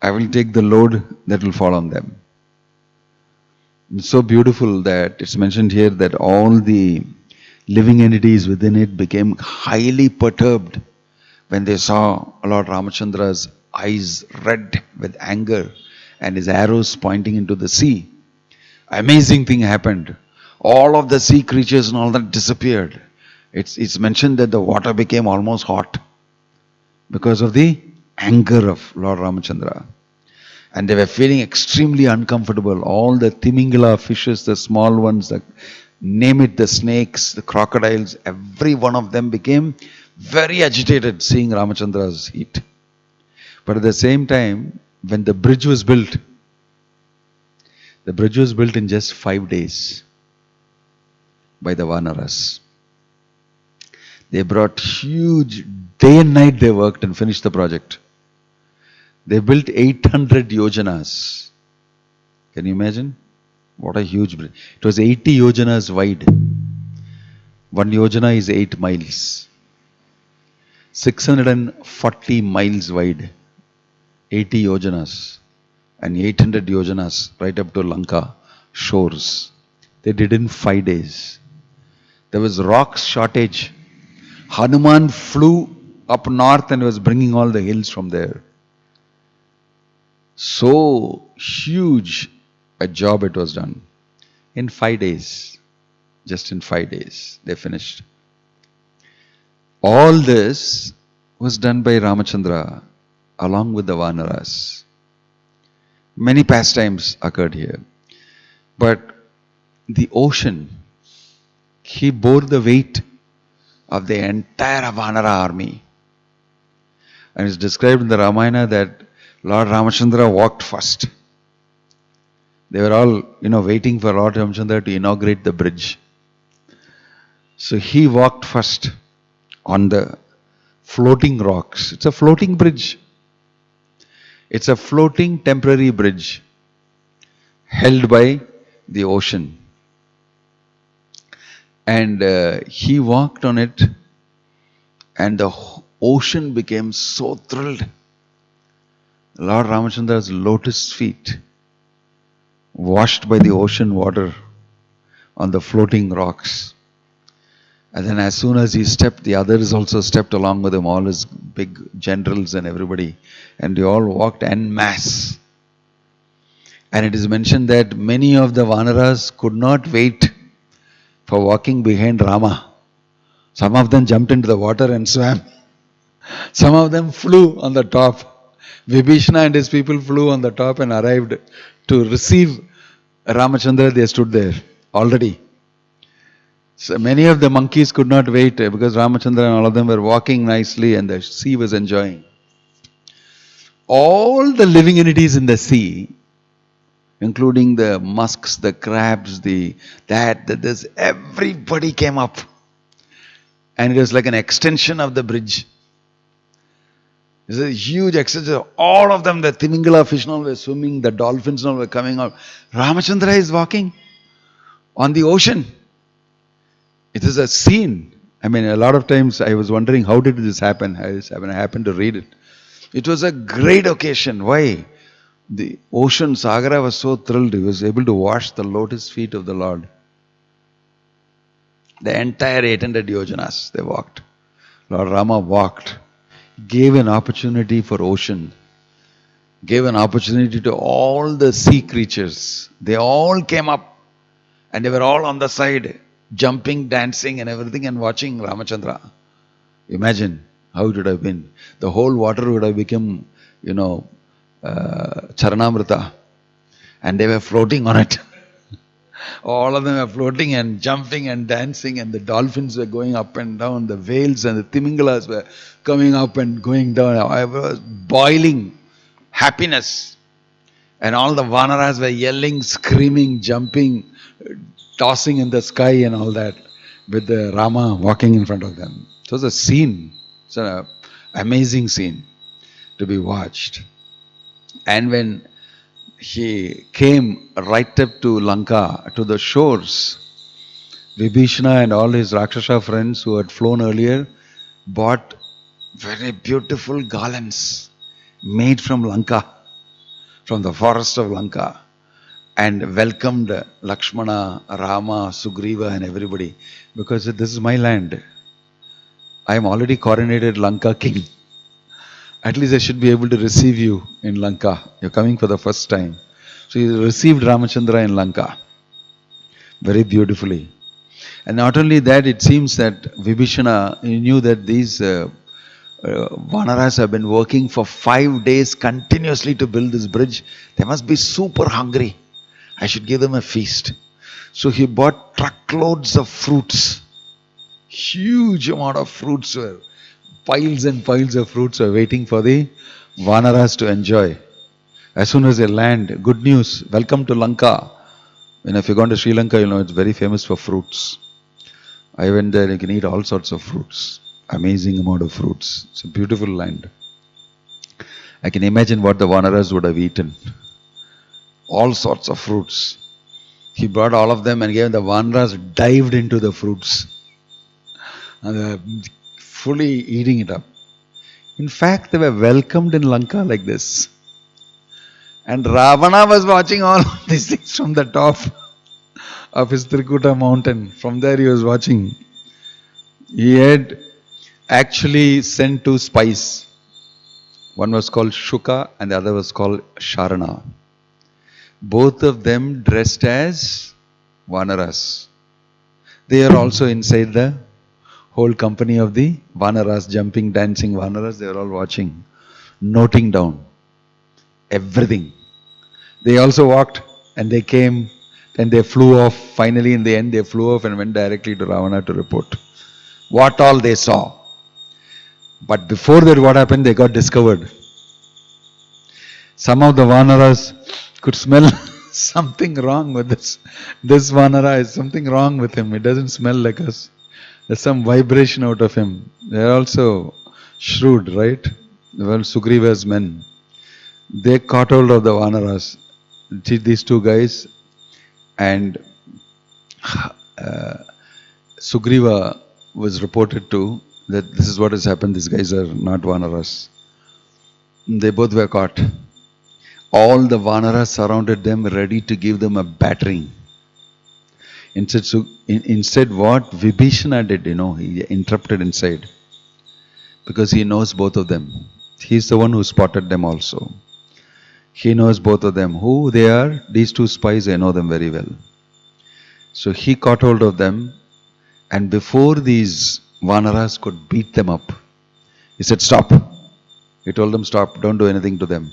I will take the load that will fall on them. It's so beautiful that it's mentioned here that all the living entities within it became highly perturbed when they saw Lord Ramachandra's eyes red with anger and his arrows pointing into the sea. Amazing thing happened. All of the sea creatures and all that disappeared. It's mentioned that the water became almost hot because of the anger of Lord Ramachandra. And they were feeling extremely uncomfortable. All the Timingala fishes, the small ones, name it, the snakes, the crocodiles, every one of them became very agitated seeing Ramachandra's heat. But at the same time, when the bridge was built in just 5 days by the Vanaras. They brought huge, day and night they worked and finished the project. They built 800 yojanas. Can you imagine? What a huge bridge. It was 80 yojanas wide. 1 yojana is 8 miles. 640 miles wide. 80 yojanas. And 800 yojanas right up to Lanka shores. They did in 5 days. There was rocks shortage. Hanuman flew up north and was bringing all the hills from there. So huge a job it was done. In 5 days. Just in 5 days they finished. All this was done by Ramachandra along with the Vanaras. Many pastimes occurred here. But the ocean, he bore the weight of the entire Vanara army. And it's described in the Ramayana that Lord Ramachandra walked first. They were all, waiting for Lord Ramachandra to inaugurate the bridge. So he walked first on the floating rocks. It's a floating bridge. It's a floating temporary bridge held by the ocean. And he walked on it and the ocean became so thrilled. Lord Ramachandra's lotus feet washed by the ocean water on the floating rocks. And then as soon as he stepped, the others also stepped along with him, all his big generals and everybody. And they all walked en masse. And it is mentioned that many of the Vanaras could not wait for walking behind Rama. Some of them jumped into the water and swam. Some of them flew on the top. Vibhishana and his people flew on the top and arrived to receive Ramachandra. They stood there already. So many of the monkeys could not wait because Ramachandra and all of them were walking nicely and the sea was enjoying. All the living entities in the sea, including the musks, the crabs, this, everybody came up. And it was like an extension of the bridge. It's a huge extension. All of them, the Timingala fish now were swimming, the dolphins now were coming out. Ramachandra is walking on the ocean. It is a scene. I mean, a lot of times I was wondering, how did this happen? I happened to read it. It was a great occasion. Why? The ocean, Sagara was so thrilled. He was able to wash the lotus feet of the Lord. The entire 800 yojanas, they walked. Lord Rama walked. Gave an opportunity for ocean. Gave an opportunity to all the sea creatures. They all came up. And they were all on the side, jumping, dancing and everything and watching Ramachandra. Imagine how it would have been. The whole water would have become, Charanamrita. And they were floating on it. All of them were floating and jumping and dancing, and the dolphins were going up and down. The whales and the Timingalas were coming up and going down. I was boiling happiness. And all the Vanaras were yelling, screaming, jumping, tossing in the sky and all that, with the Rama walking in front of them. It was a scene. It's an amazing scene to be watched. And when he came right up to Lanka, to the shores, Vibhishana and all his Rakshasa friends who had flown earlier bought very beautiful garlands made from Lanka, from the forest of Lanka, and welcomed Lakshmana, Rama, Sugriva and everybody, because this is my land. I am already coronated Lanka king. At least I should be able to receive you in Lanka. You're coming for the first time. So he received Ramachandra in Lanka very beautifully. And not only that, it seems that Vibhishana knew that these Vanaras have been working for 5 days continuously to build this bridge. They must be super hungry. I should give them a feast. So he bought truckloads of fruits. Huge amount of fruits were. Piles and piles of fruits are waiting for the Vanaras to enjoy. As soon as they land, good news, welcome to Lanka. And if you've gone to Sri Lanka, it's very famous for fruits. I went there, you can eat all sorts of fruits. Amazing amount of fruits. It's a beautiful land. I can imagine what the Vanaras would have eaten. All sorts of fruits. He brought all of them and gave the Vanaras dived into the fruits. And they were fully eating it up. In fact, they were welcomed in Lanka like this. And Ravana was watching all these things from the top of his Trikuta mountain. From there he was watching. He had actually sent 2 spies. One was called Shuka and the other was called Sharana. Both of them dressed as Vanaras. They are also inside the whole company of the Vanaras, jumping, dancing Vanaras. They are all watching, noting down everything. They also walked and they came and they flew off. Finally, in the end, they flew off and went directly to Ravana to report what all they saw. But before that, what happened? They got discovered. Some of the Vanaras could smell something wrong with this. This Vanara is something wrong with him. It doesn't smell like us. There's some vibration out of him. They're also shrewd, right? Well, Sugriva's men. They caught hold of the Vanaras. These 2 guys. And Sugriva was reported to that this is what has happened. These guys are not Vanaras. They both were caught. All the Vanaras surrounded them, ready to give them a battering. Instead, what Vibhishana did, he interrupted inside. Because he knows both of them. He's the one who spotted them also. He knows both of them. Who they are? These two spies, I know them very well. So he caught hold of them, and before these Vanaras could beat them up, he said, stop. He told them, stop, don't do anything to them.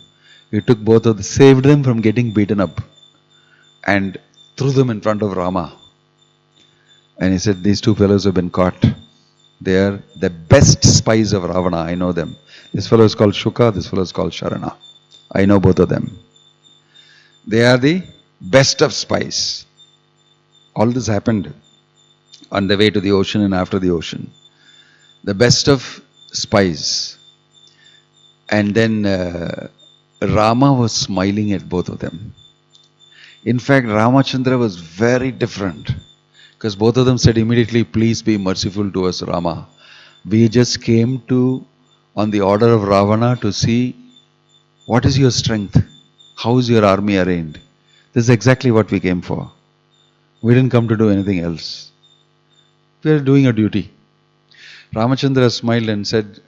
He took both of them, saved them from getting beaten up, and threw them in front of Rama. And he said, these two fellows have been caught. They are the best spies of Ravana, I know them. This fellow is called Shuka, this fellow is called Sharana. I know both of them. They are the best of spies. All this happened on the way to the ocean and after the ocean. The best of spies. And then Rama was smiling at both of them. In fact, Ramachandra was very different. Because both of them said immediately, please be merciful to us, Rama. We just came on the order of Ravana to see what is your strength? How is your army arrayed? This is exactly what we came for. We didn't come to do anything else. We are doing a duty. Ramachandra smiled and said,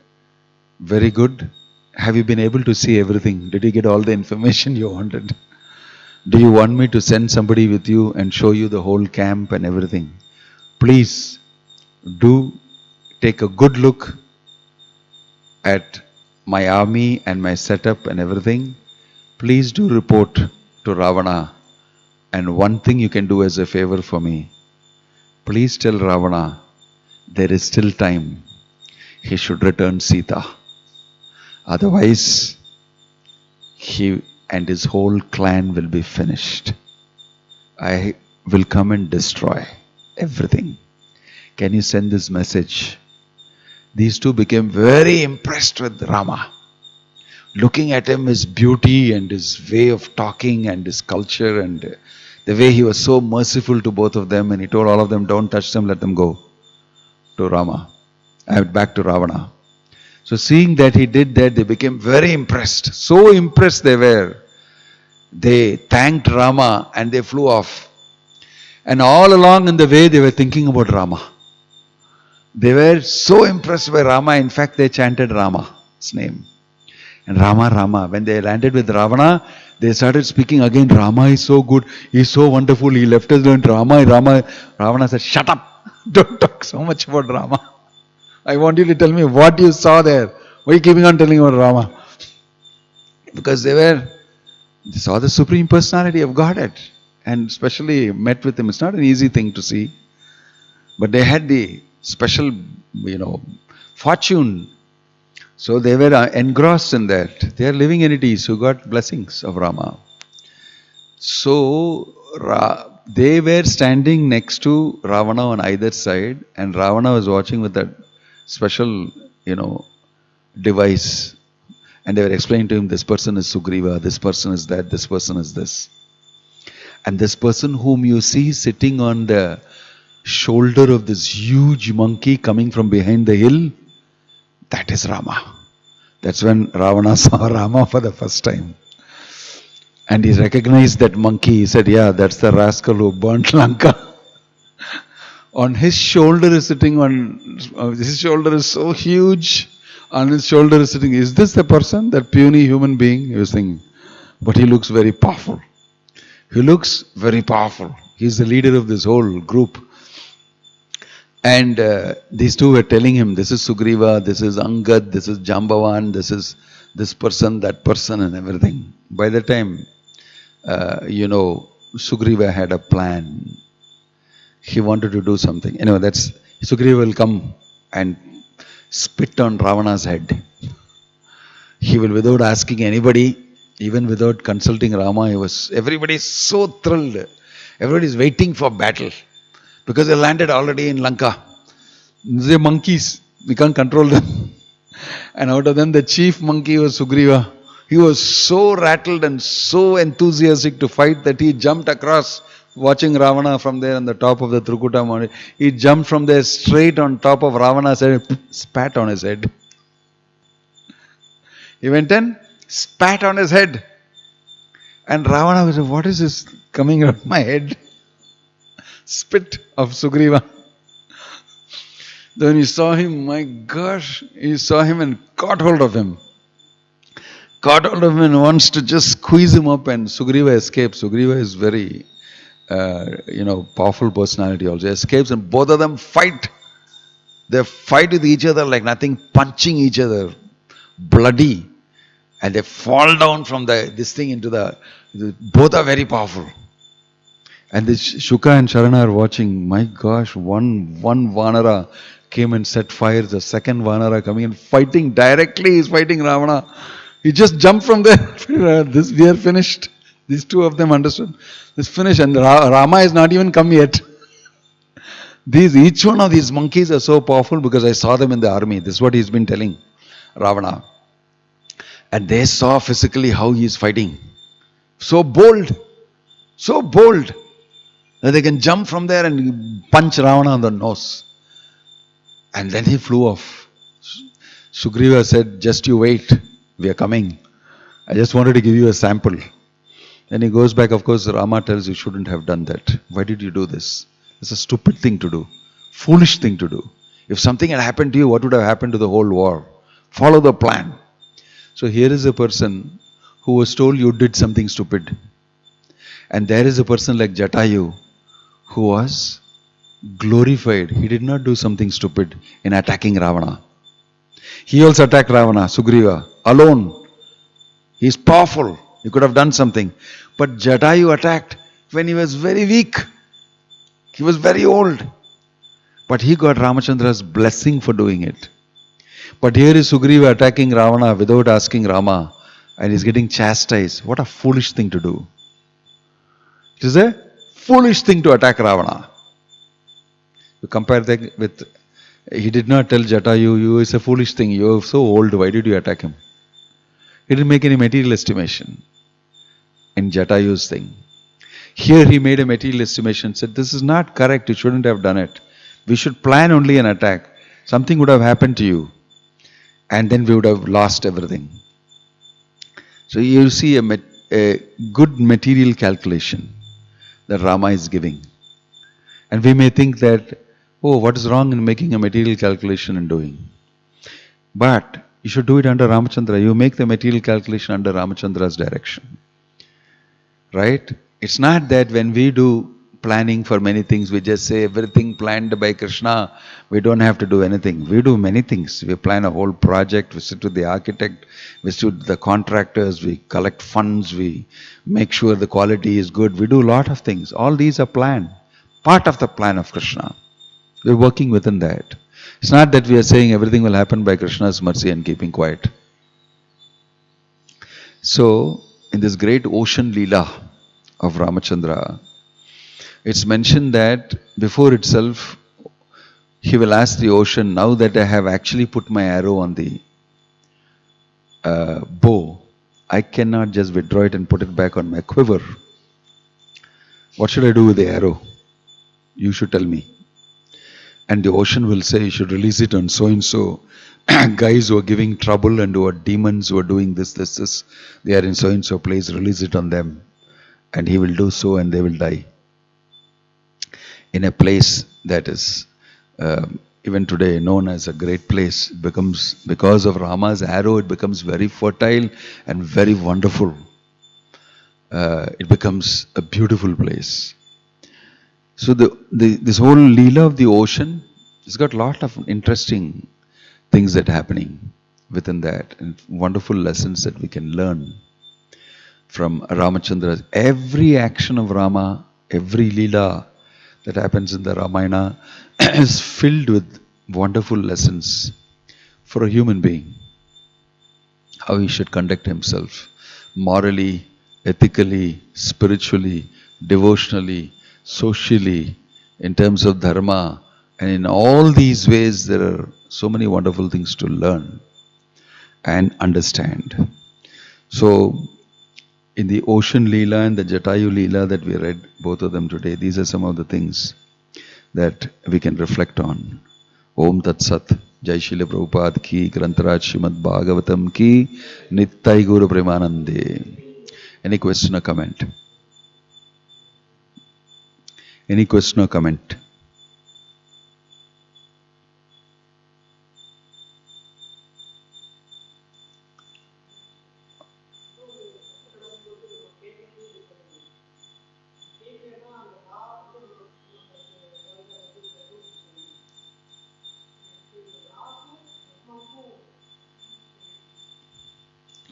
very good. Have you been able to see everything? Did you get all the information you wanted? Do you want me to send somebody with you and show you the whole camp and everything? Please do take a good look at my army and my setup and everything. Please do report to Ravana. And one thing you can do as a favor for me. Please tell Ravana there is still time. He should return Sita. Otherwise, he and his whole clan will be finished. I will come and destroy everything. Can you send this message? These two became very impressed with Rama. Looking at him, his beauty and his way of talking and his culture and the way he was so merciful to both of them, and he told all of them, don't touch them, let them go to Rama. Back to Ravana. So seeing that he did that, they became very impressed. So impressed they were. They thanked Rama and they flew off. And all along in the way, they were thinking about Rama. They were so impressed by Rama. In fact, they chanted Rama's name. And Rama, Rama. When they landed with Ravana, they started speaking again. Rama is so good. He is so wonderful. He left us alone. Rama, Rama. Ravana said, shut up. Don't talk so much about Rama. I want you to tell me what you saw there. Why are you keeping on telling about Rama? Because they saw the Supreme Personality of Godhead. And especially met with him. It's not an easy thing to see. But they had the special, fortune. So they were engrossed in that. They are living entities who got blessings of Rama. So they were standing next to Ravana on either side, and Ravana was watching with that special, device. And they were explaining to him, this person is Sugriva, this person is that, this person is this. And this person whom you see sitting on the shoulder of this huge monkey coming from behind the hill, that is Rama. That's when Ravana saw Rama for the first time. And he recognized that monkey. He said, yeah, that's the rascal who burnt Lanka. On his shoulder is sitting his shoulder is so huge. On his shoulder is sitting, is this the person, that puny human being? He was thinking. But he looks very powerful. He looks very powerful. He's the leader of this whole group. And these two were telling him, this is Sugriva, this is Angad, this is Jambavan, this is this person, that person and everything. By the time, Sugriva had a plan. He wanted to do something. Sugriva will come and spit on Ravana's head. He will, without asking anybody, even without consulting Rama, everybody is so thrilled. Everybody is waiting for battle. Because they landed already in Lanka. They're monkeys. We can't control them. And out of them, the chief monkey was Sugriva. He was so rattled and so enthusiastic to fight that he jumped across, watching Ravana from there on the top of the Trukuta mountain. He jumped from there straight on top of Ravana's head, spat on his head. He went and spat on his head. And Ravana was, what is this coming out of my head? Spit of Sugriva. Then he saw him, my gosh, he saw him and caught hold of him. Caught hold of him and wants to just squeeze him up, and Sugriva escapes. Sugriva is very, powerful personality also. Escapes, and both of them fight. They fight with each other like nothing, punching each other, bloody. And they fall down from this thing into both are very powerful. And the Shuka and Sharana are watching. My gosh, one Vanara came and set fire. The second Vanara coming and fighting directly. He's fighting Ravana. He just jumped from there. We are finished. These two of them understood. This finished, and Rama is not even come yet. Each one of these monkeys are so powerful because I saw them in the army. This is what he's been telling Ravana. And they saw physically how he is fighting. So bold that they can jump from there and punch Ravana on the nose. And then he flew off. Sugriva said, just you wait, we are coming. I just wanted to give you a sample. Then he goes back. Of course, Rama tells you shouldn't have done that. Why did you do this? It's a stupid thing to do. Foolish thing to do. If something had happened to you, what would have happened to the whole war? Follow the plan. So here is a person who was told you did something stupid. And there is a person like Jatayu who was glorified. He did not do something stupid in attacking Ravana. He also attacked Ravana, Sugriva, alone. He is powerful. He could have done something. But Jatayu attacked when he was very weak. He was very old. But he got Ramachandra's blessing for doing it. But here is Sugriva attacking Ravana without asking Rama, and he's getting chastised. What a foolish thing to do. It is a foolish thing to attack Ravana. You compare that with, he did not tell Jatayu, it's a foolish thing, you are so old, why did you attack him? He didn't make any material estimation in Jatayu's thing. Here he made a material estimation, said this is not correct, you shouldn't have done it. We should plan only an attack. Something would have happened to you. And then we would have lost everything. So you see a good material calculation that Rama is giving. And we may think that, oh, what is wrong in making a material calculation and doing? But you should do it under Ramachandra. You make the material calculation under Ramachandra's direction. Right? It's not that when we do planning for many things, we just say everything planned by Krishna, we don't have to do anything. We do many things. We plan a whole project, we sit with the architect, we sit with the contractors, we collect funds, we make sure the quality is good. We do a lot of things. All these are planned. Part of the plan of Krishna. We're working within that. It's not that we are saying everything will happen by Krishna's mercy and keeping quiet. So, in this great ocean Leela of Ramachandra, it's mentioned that before itself, he will ask the ocean, now that I have actually put my arrow on the bow, I cannot just withdraw it and put it back on my quiver. What should I do with the arrow? You should tell me. And the ocean will say, you should release it on so-and-so. Guys who are giving trouble and who are demons who are doing this. They are in so-and-so place, release it on them. And he will do so and they will die. In a place that is even today known as a great place, becomes, because of Rama's arrow, it becomes very fertile and very wonderful. It becomes a beautiful place. So this whole Leela of the ocean has got a lot of interesting things that are happening within that, and wonderful lessons that we can learn from Ramachandra. Every action of Rama, every Leela that happens in the Ramayana is filled with wonderful lessons for a human being. How he should conduct himself morally, ethically, spiritually, devotionally, socially, in terms of Dharma. And in all these ways, there are so many wonderful things to learn and understand. So, in the Ocean Leela and the Jatayu Leela that we read, both of them today, these are some of the things that we can reflect on. Om Tat Sat, Jai Srila Prabhupada ki, Grantaraj Srimad Bhagavatam ki, Nittai Guru Premanande. Any question or comment? Any question or comment?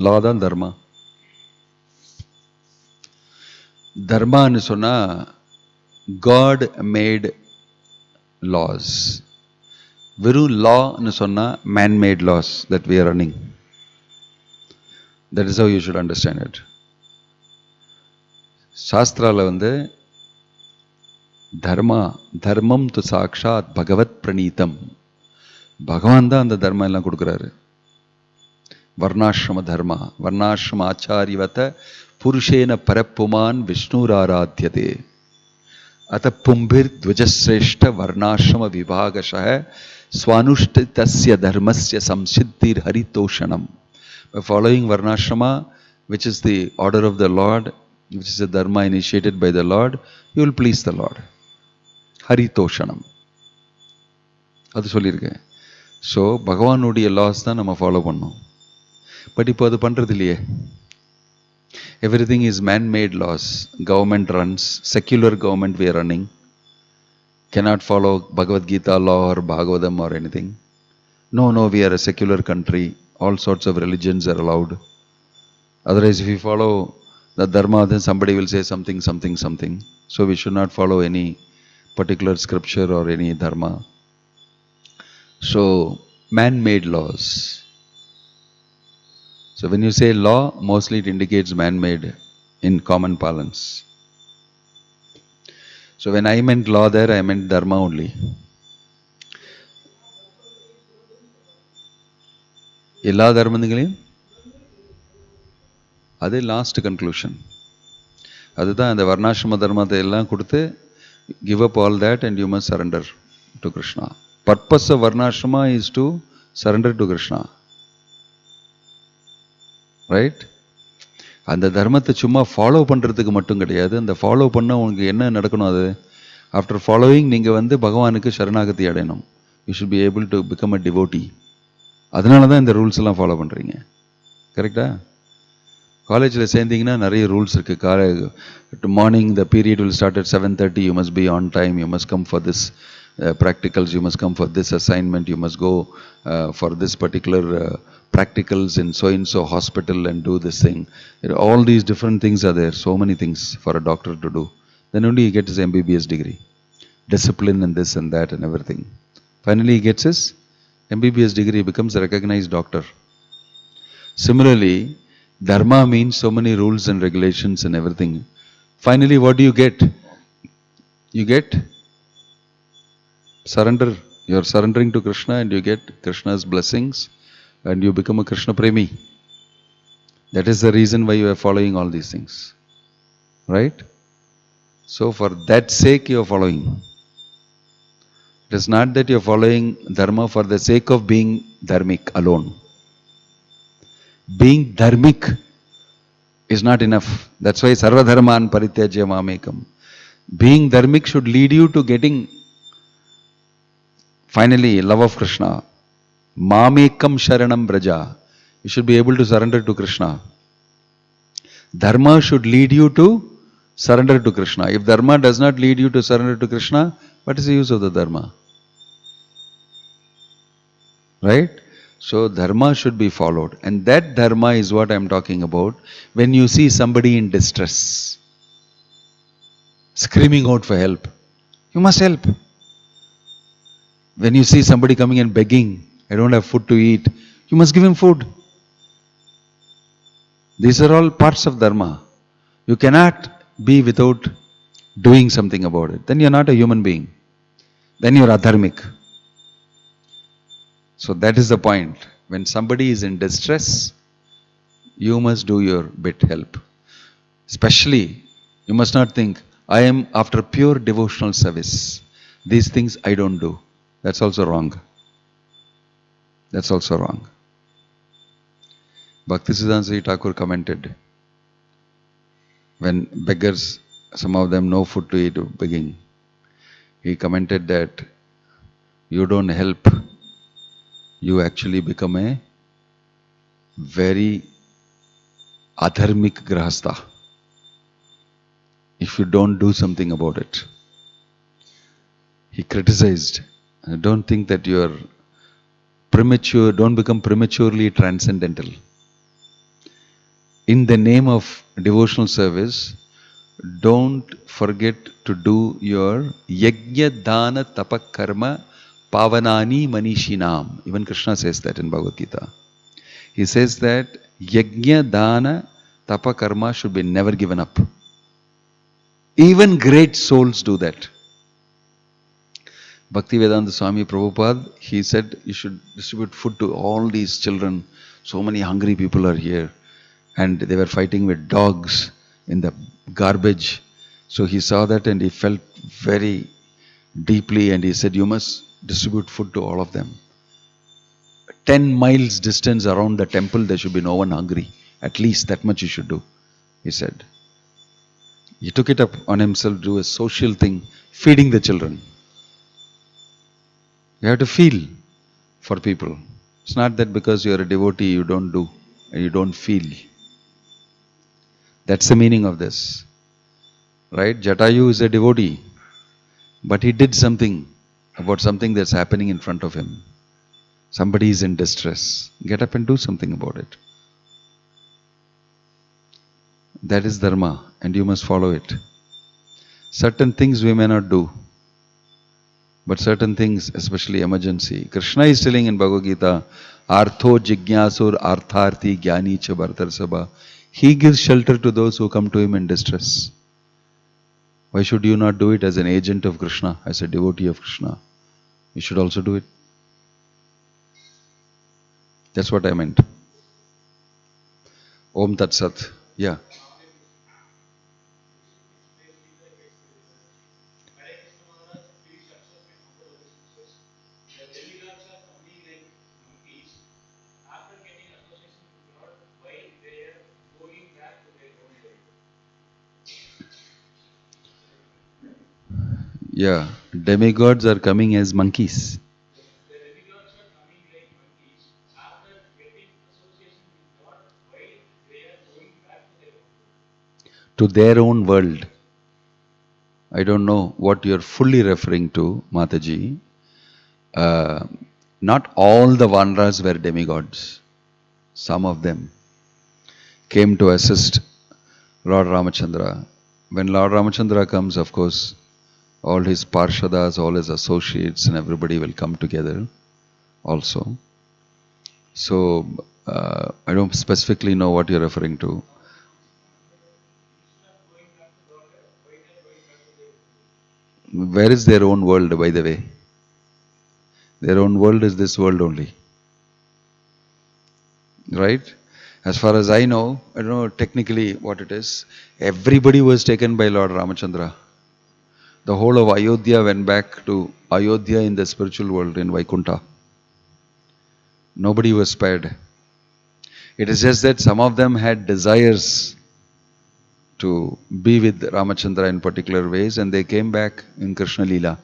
Law தான் தர்மா. தர்மான்னு சொன்னா God made laws. வெறும் lawன்னு சொன்னா man-made laws that we are running. That is how you should understand it. சாஸ்திரால தர்மா தர்மம் து சாக்ஷாத் பகவத் பிரணீதம். பகவான் தான் அந்த தர்மம் எல்லாம் கொடுக்குறாரு. வர்ணாசிரம தர்மா வர்ணாசிரம ஆச்சாரியவத புருஷேன பரப்புமான் விஷ்ணுராராத்யதே அத பும்பிர் துவஜஸ்ரேஷ்ட வர்ணாசிரம விபாகஷः ஸ்வானுஷ்டிதஸ்ய தர்மஸ்ய சம்சித்திர் ஹரிதோஷணம். By following varnashrama, which is the order of the Lord, which is a dharma initiated by the Lord, you will please the Lord. ஹரிதோஷணம் அது சொல்லியிருக்கேன். ஸோ பகவானுடைய லாஸ் தான் நம்ம ஃபாலோ பண்ணோம். பட் இப்போ அது பண்ணுறது இல்லையே. Everything is man-made laws. Government runs, secular government we are running. Cannot follow Bhagavad Gita law or Bhagavatam or anything. No, we are a secular country. All sorts of religions are allowed. Otherwise, if we follow the Dharma, then somebody will say something. So we should not follow any particular scripture or any Dharma. So, man-made laws. So when you say law, mostly it indicates man-made in common parlance. So when I meant law there, I meant dharma only. எல்லா தர்மங்களையும் அது last conclusion. அதுதான் அந்த வர்ணாசிரம தர்மத்தை எல்லாம் கொடுத்து give up all that and you must surrender to Krishna. Purpose of varnashrama is to surrender to Krishna. Right? அந்த தர்மத்தை சும்மா ஃபாலோ பண்ணுறதுக்கு மட்டும் கிடையாது. அந்த ஃபாலோ பண்ணால் உங்களுக்கு என்ன நடக்கணும்? அது ஆஃப்டர் ஃபாலோவிங் நீங்கள் பகவானுக்கு சரணாகதி அடையணும். You should be able to become a devotee. அதனால தான் இந்த ரூல்ஸ் எல்லாம் ஃபாலோ பண்ணுறீங்க. கரெக்டா? காலேஜில் சேர்ந்தீங்கன்னா நிறைய ரூல்ஸ் இருக்குது. Morning the period will start at 7:30. You must be on time. You must come for this practicals. You must come for this assignment. You must go for this particular practicals in so and so hospital and do this thing. All these different things are there. So many things for a doctor to do. Then only he gets his MBBS degree. Discipline and this and that and everything. Finally he gets his MBBS degree. He becomes a recognized doctor. Similarly, Dharma means so many rules and regulations and everything. Finally, what do you get? You get surrender. You are surrendering to Krishna and you get Krishna's blessings and you become a Krishna premi. That is the reason why you are following all these things. Right? So for that sake you are following. It is not that you are following dharma for the sake of being dharmic alone. Being dharmic is not enough. That's why sarva dharman parityajya mamekam. Being dharmic should lead you to getting finally love of Krishna. Mamekam sharanam braja. You should be able to surrender to Krishna. Dharma should lead you to surrender to Krishna. If dharma does not lead you to surrender to Krishna, what is the use of the dharma? Right? So dharma should be followed. And that dharma is what I am talking about. When you see somebody in distress, screaming out for help, you must help. When you see somebody coming and begging, I don't have food to eat, you must give him food. These are all parts of dharma. You cannot be without doing something about it. Then you are not a human being. Then you are adharmic. So that is the point. When somebody is in distress, you must do your bit, help. Especially, you must not think, I am after pure devotional service. These things I don't do. That's also wrong. That's also wrong. Bhaktisiddhanta Thakur commented, When beggars, some of them no food to eat, begging, he commented that you don't help, you actually become a very adharmic grahastha if you don't do something about it. He criticized, don't think that you are premature, don't become prematurely transcendental. In the name of devotional service, don't forget to do your yajna dana tapa karma pavanani manishinam. Even Krishna says that in Bhagavad Gita. He says that yajna dana tapa karma should be never given up. Even great souls do that. Bhaktivedanta Swami Prabhupada, he said you should distribute food to all these children. So many hungry people are here. And they were fighting with dogs in the garbage. So he saw that and he felt very deeply and he said, you must distribute food to all of them. 10 miles distance around the temple, there should be no one hungry. At least that much you should do, he said. He took it up on himself to do a social thing, feeding the children. You have to feel for people. It's not that because you are a devotee, you don't do and you don't feel. That's the meaning of this. Right? Jatayu is a devotee, but he did something about something that's happening in front of him. Somebody is in distress. Get up and do something about it. That is Dharma, and you must follow it. Certain things we may not do, but certain things, especially emergency. Krishna is telling in Bhagavad Gita, Artho jigyasur artharthi jnani cha bhartarsabha. He gives shelter to those who come to him in distress. Why should you not do it as an agent of Krishna, as a devotee of Krishna? You should also do it. That's what I meant. Om Tat Sat. Yeah. Yeah, demigods are coming as monkeys. The demigods are coming like monkeys. After getting association with God, why they are going back to their own world? To their own world. I don't know what you're fully referring to, Mataji. Not all the Vanras were demigods. Some of them came to assist Lord Ramachandra. When Lord Ramachandra comes, of course, all his Parshadas, all his associates and everybody will come together also. So, I don't specifically know what you're referring to. Where is their own world, by the way? Their own world is this world only. Right? As far as I know, I don't know technically what it is. Everybody was taken by Lord Ramachandra. The whole of Ayodhya went back to Ayodhya in the spiritual world in Vaikuntha. Nobody was spared. It is just that some of them had desires to be with Ramachandra in particular ways and they came back in Krishna Leela.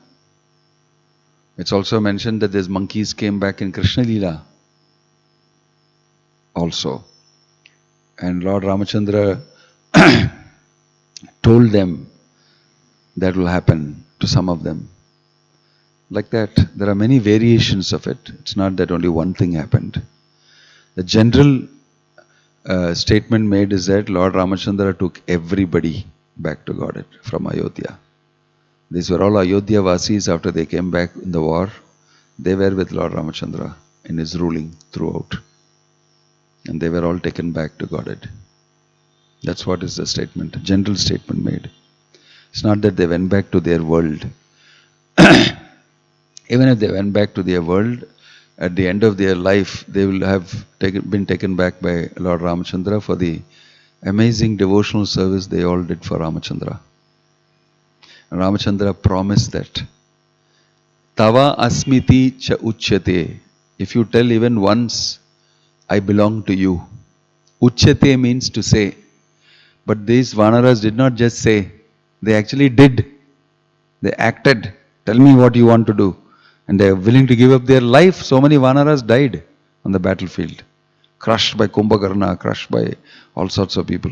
It's also mentioned that these monkeys came back in Krishna Leela also. And Lord Ramachandra told them that will happen to some of them. Like that, there are many variations of it. It's not that only one thing happened. The general statement made is that Lord Ramachandra took everybody back to Godhead from Ayodhya. These were all Ayodhya Vasis after they came back in the war. They were with Lord Ramachandra in his ruling throughout. And they were all taken back to Godhead. That's what is the statement, general statement made. It's not that they went back to their world. Even if they went back to their world, at the end of their life, they will have been taken back by Lord Ramachandra for the amazing devotional service they all did for Ramachandra. And Ramachandra promised that, Tava asmiti cha uchyate. If you tell even once, I belong to you. Uchyate means to say. But these Vanaras did not just say, they actually did. They acted. Tell me what you want to do. And they are willing to give up their life. So many Vanaras died on the battlefield. Crushed by Kumbhakarna, crushed by all sorts of people.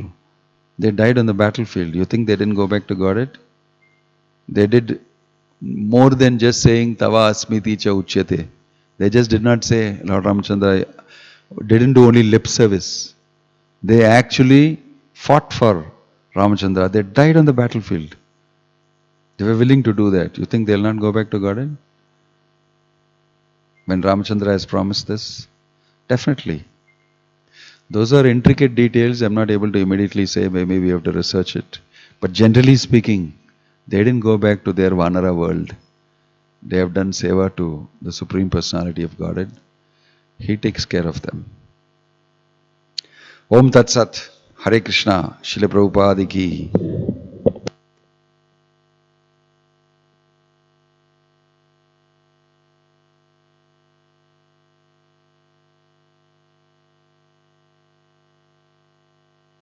They died on the battlefield. You think they didn't go back to Godhead? They did more than just saying Tava Asmiti Cha Uchyate. They just did not say, Lord Ramachandra, didn't do only lip service. They actually fought for Ramachandra. They died on the battlefield. They were willing to do that. You think they'll not go back to Godhead? When Ramachandra has promised this? Definitely. Those are intricate details. I'm not able to immediately say, maybe we have to research it. But generally speaking, they didn't go back to their Vanara world. They have done seva to the Supreme Personality of Godhead. He takes care of them. Om Tat Sat. Hare Krishna. Srila Prabhupada ki.